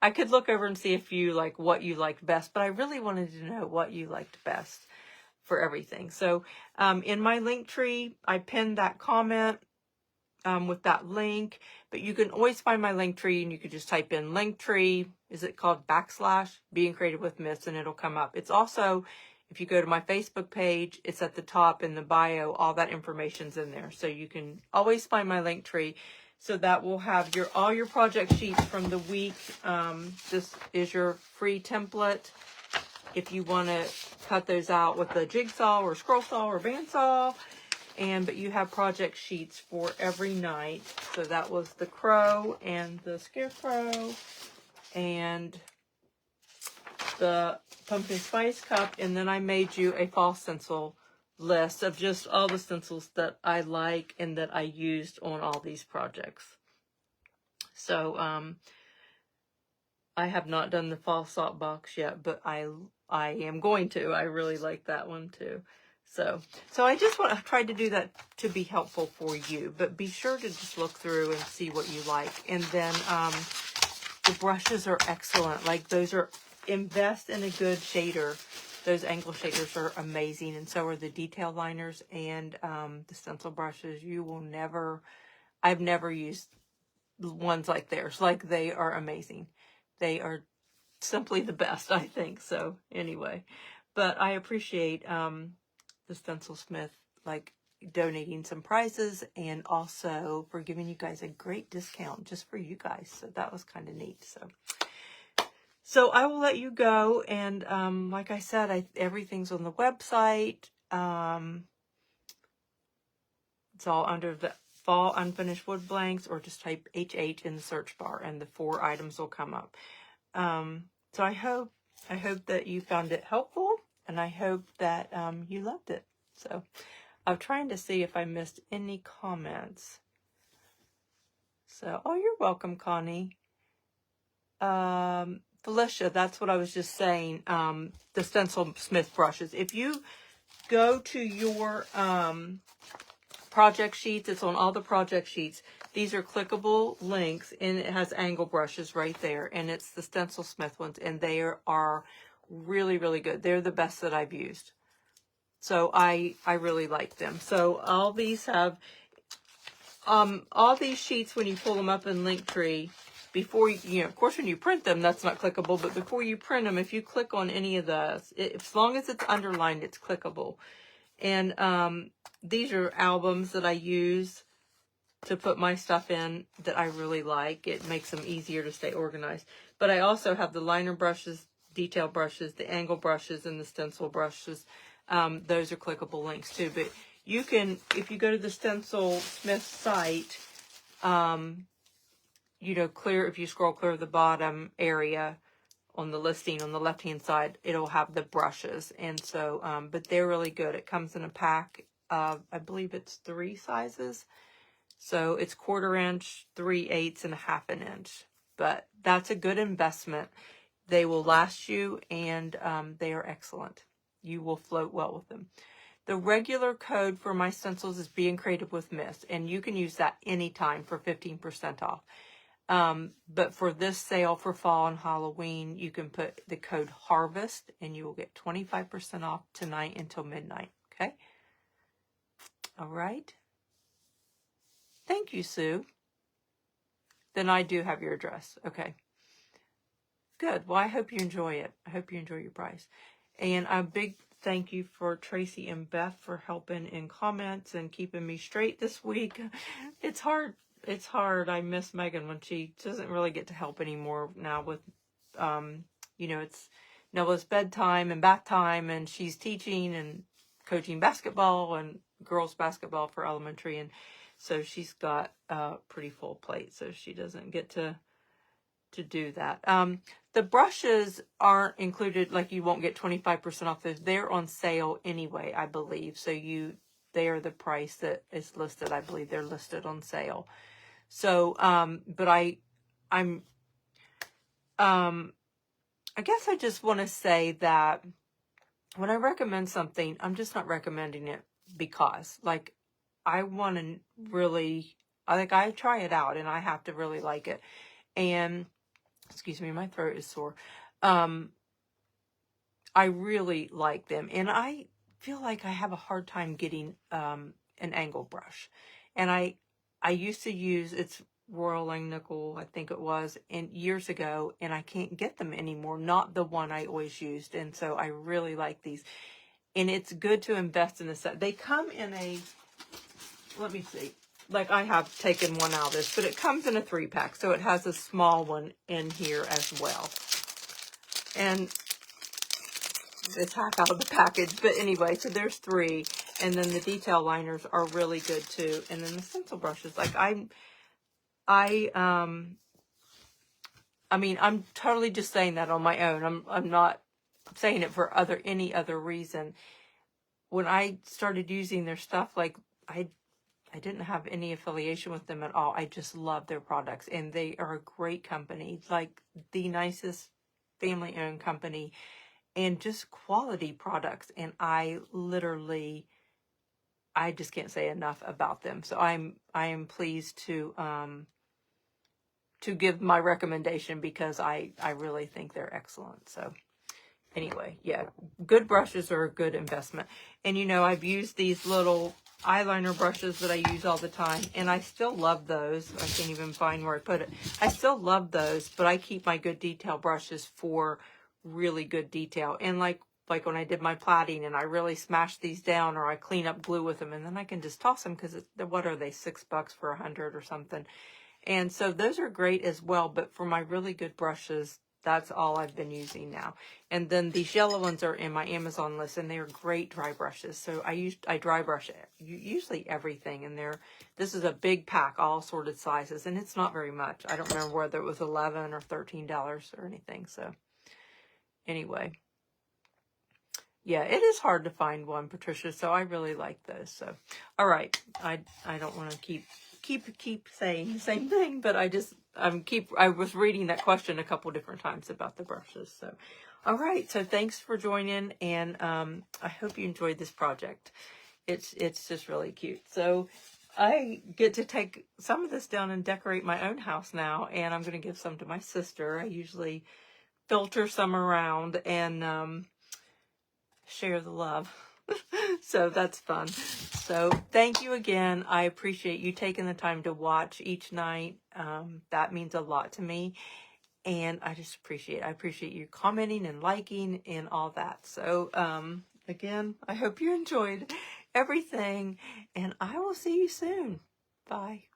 I could look over and see if you like what you liked best, but I really wanted to know what you liked best for everything. So in my link tree, I pinned that comment with that link, but you can always find my link tree, and you could just type in Linktree. Is it called / Being Creative with Miss, and it'll come up. It's also, if you go to my Facebook page, it's at the top in the bio. All that information's in there, so you can always find my link tree. So that will have all your project sheets from the week. This is your free template. If you want to cut those out with a jigsaw or scroll saw or bandsaw. but you have project sheets for every night. So that was the crow and the scarecrow and the pumpkin spice cup, and then I made you a fall stencil list of just all the stencils that I like and that I used on all these projects. So I have not done the fall sock box yet, but I am going to. I really like that one too. So I tried to do that to be helpful for you, but be sure to just look through and see what you like. And then the brushes are excellent. Like, those are, invest in a good shader. Those angle shaders are amazing, and so are the detail liners and the stencil brushes. You will never, I've never used ones like theirs. Like, they are amazing. They are simply the best, I think. So anyway, but I appreciate the Stencil Smith, like, donating some prizes and also for giving you guys a great discount just for you guys. So that was kind of neat. So I will let you go. And like I said, everything's on the website. It's all under the Fall Unfinished Wood Blanks, or just type HH in the search bar and the 4 items will come up. So I hope that you found it helpful, and I hope that you loved it. So I'm trying to see if I missed any comments. So, oh, you're welcome, Connie. Felicia, that's what I was just saying. The Stencil Smith brushes. If you go to your project sheets, it's on all the project sheets. These are clickable links, and it has angle brushes right there, and it's the Stencil Smith ones, and they are really, really good. They're the best that I've used. So I really like them. So all these have, all these sheets, when you pull them up in Linktree, before you know, of course, when you print them, that's not clickable, but before you print them, if you click on any of those, as long as it's underlined, it's clickable. And these are albums that I use to put my stuff in that I really like. It makes them easier to stay organized. But I also have the liner brushes, detail brushes, the angle brushes, and the stencil brushes. Those are clickable links too. But you can, if you go to the Stencil Smith site, you know, if you scroll clear the bottom area on the listing on the left-hand side, it'll have the brushes. And so, but they're really good. It comes in a pack of, I believe it's 3 sizes. So it's 1/4 inch, 3/8, and 1/2 inch. But that's a good investment. They will last you, and they are excellent. You will float well with them. The regular code for my stencils is Being Creative with Miss, and you can use that anytime for 15% off. But for this sale for fall and Halloween, you can put the code HARVEST, and you will get 25% off tonight until midnight. Okay? All right. Thank you, Sue. Then I do have your address. Okay. Good. Well, I hope you enjoy it. I hope you enjoy your prize. And a big thank you for Tracy and Beth for helping in comments and keeping me straight this week. It's hard. It's hard. I miss Megan when she doesn't really get to help anymore now with, you know, it's Noah's bedtime and bath time, and she's teaching and coaching basketball and girls basketball for elementary. And so she's got a pretty full plate, so she doesn't get to do that. The brushes aren't included, like you won't get 25% off those. They're on sale anyway, I believe. So they are the price that is listed. I believe they're listed on sale. So, but I guess I just want to say that when I recommend something, I'm just not recommending it because, like, I want to really, I try it out and I have to really like it. And, excuse me, my throat is sore. I really like them, and I feel like I have a hard time getting an angle brush. And I used to use, it's Royal Langnickel, I think it was, and years ago, and I can't get them anymore. Not the one I always used, and so I really like these. And it's good to invest in a set. They come in a, let me see, like I have taken one out of this, but it comes in a 3-pack, so it has a small one in here as well. And it's half out of the package, but anyway, so there's 3. And then the detail liners are really good too. And then the stencil brushes, like I mean, I'm totally just saying that on my own. I'm not saying it for any other reason. When I started using their stuff, like I didn't have any affiliation with them at all. I just love their products, and they are a great company, like the nicest family-owned company, and just quality products. And I just can't say enough about them. So I am pleased to give my recommendation, because I really think they're excellent. So anyway, yeah, good brushes are a good investment. And you know, I've used these little eyeliner brushes that I use all the time, and I still love those. I can't even find where I put it. I still love those, but I keep my good detail brushes for really good detail. And like when I did my plaiting and I really smash these down, or I clean up glue with them, and then I can just toss them, because what are they, $6 for 100 or something. And so those are great as well. But for my really good brushes, that's all I've been using now. And then these yellow ones are in my Amazon list, and they're great dry brushes. So I dry brush usually everything. And this is a big pack, all sorted sizes, and it's not very much. I don't remember whether it was $11 or $13 or anything. So anyway, yeah, it is hard to find one, Patricia. So I really like those. So all right, I don't want to keep saying the same thing, but I was reading that question a couple different times about the brushes. So all right, so thanks for joining, and I hope you enjoyed this project. It's just really cute. So I get to take some of this down and decorate my own house now, and I'm going to give some to my sister. I usually filter some around and share the love. So that's fun. So thank you again. I appreciate you taking the time to watch each night. That means a lot to me. And I appreciate you commenting and liking and all that. So again, I hope you enjoyed everything, and I will see you soon. Bye.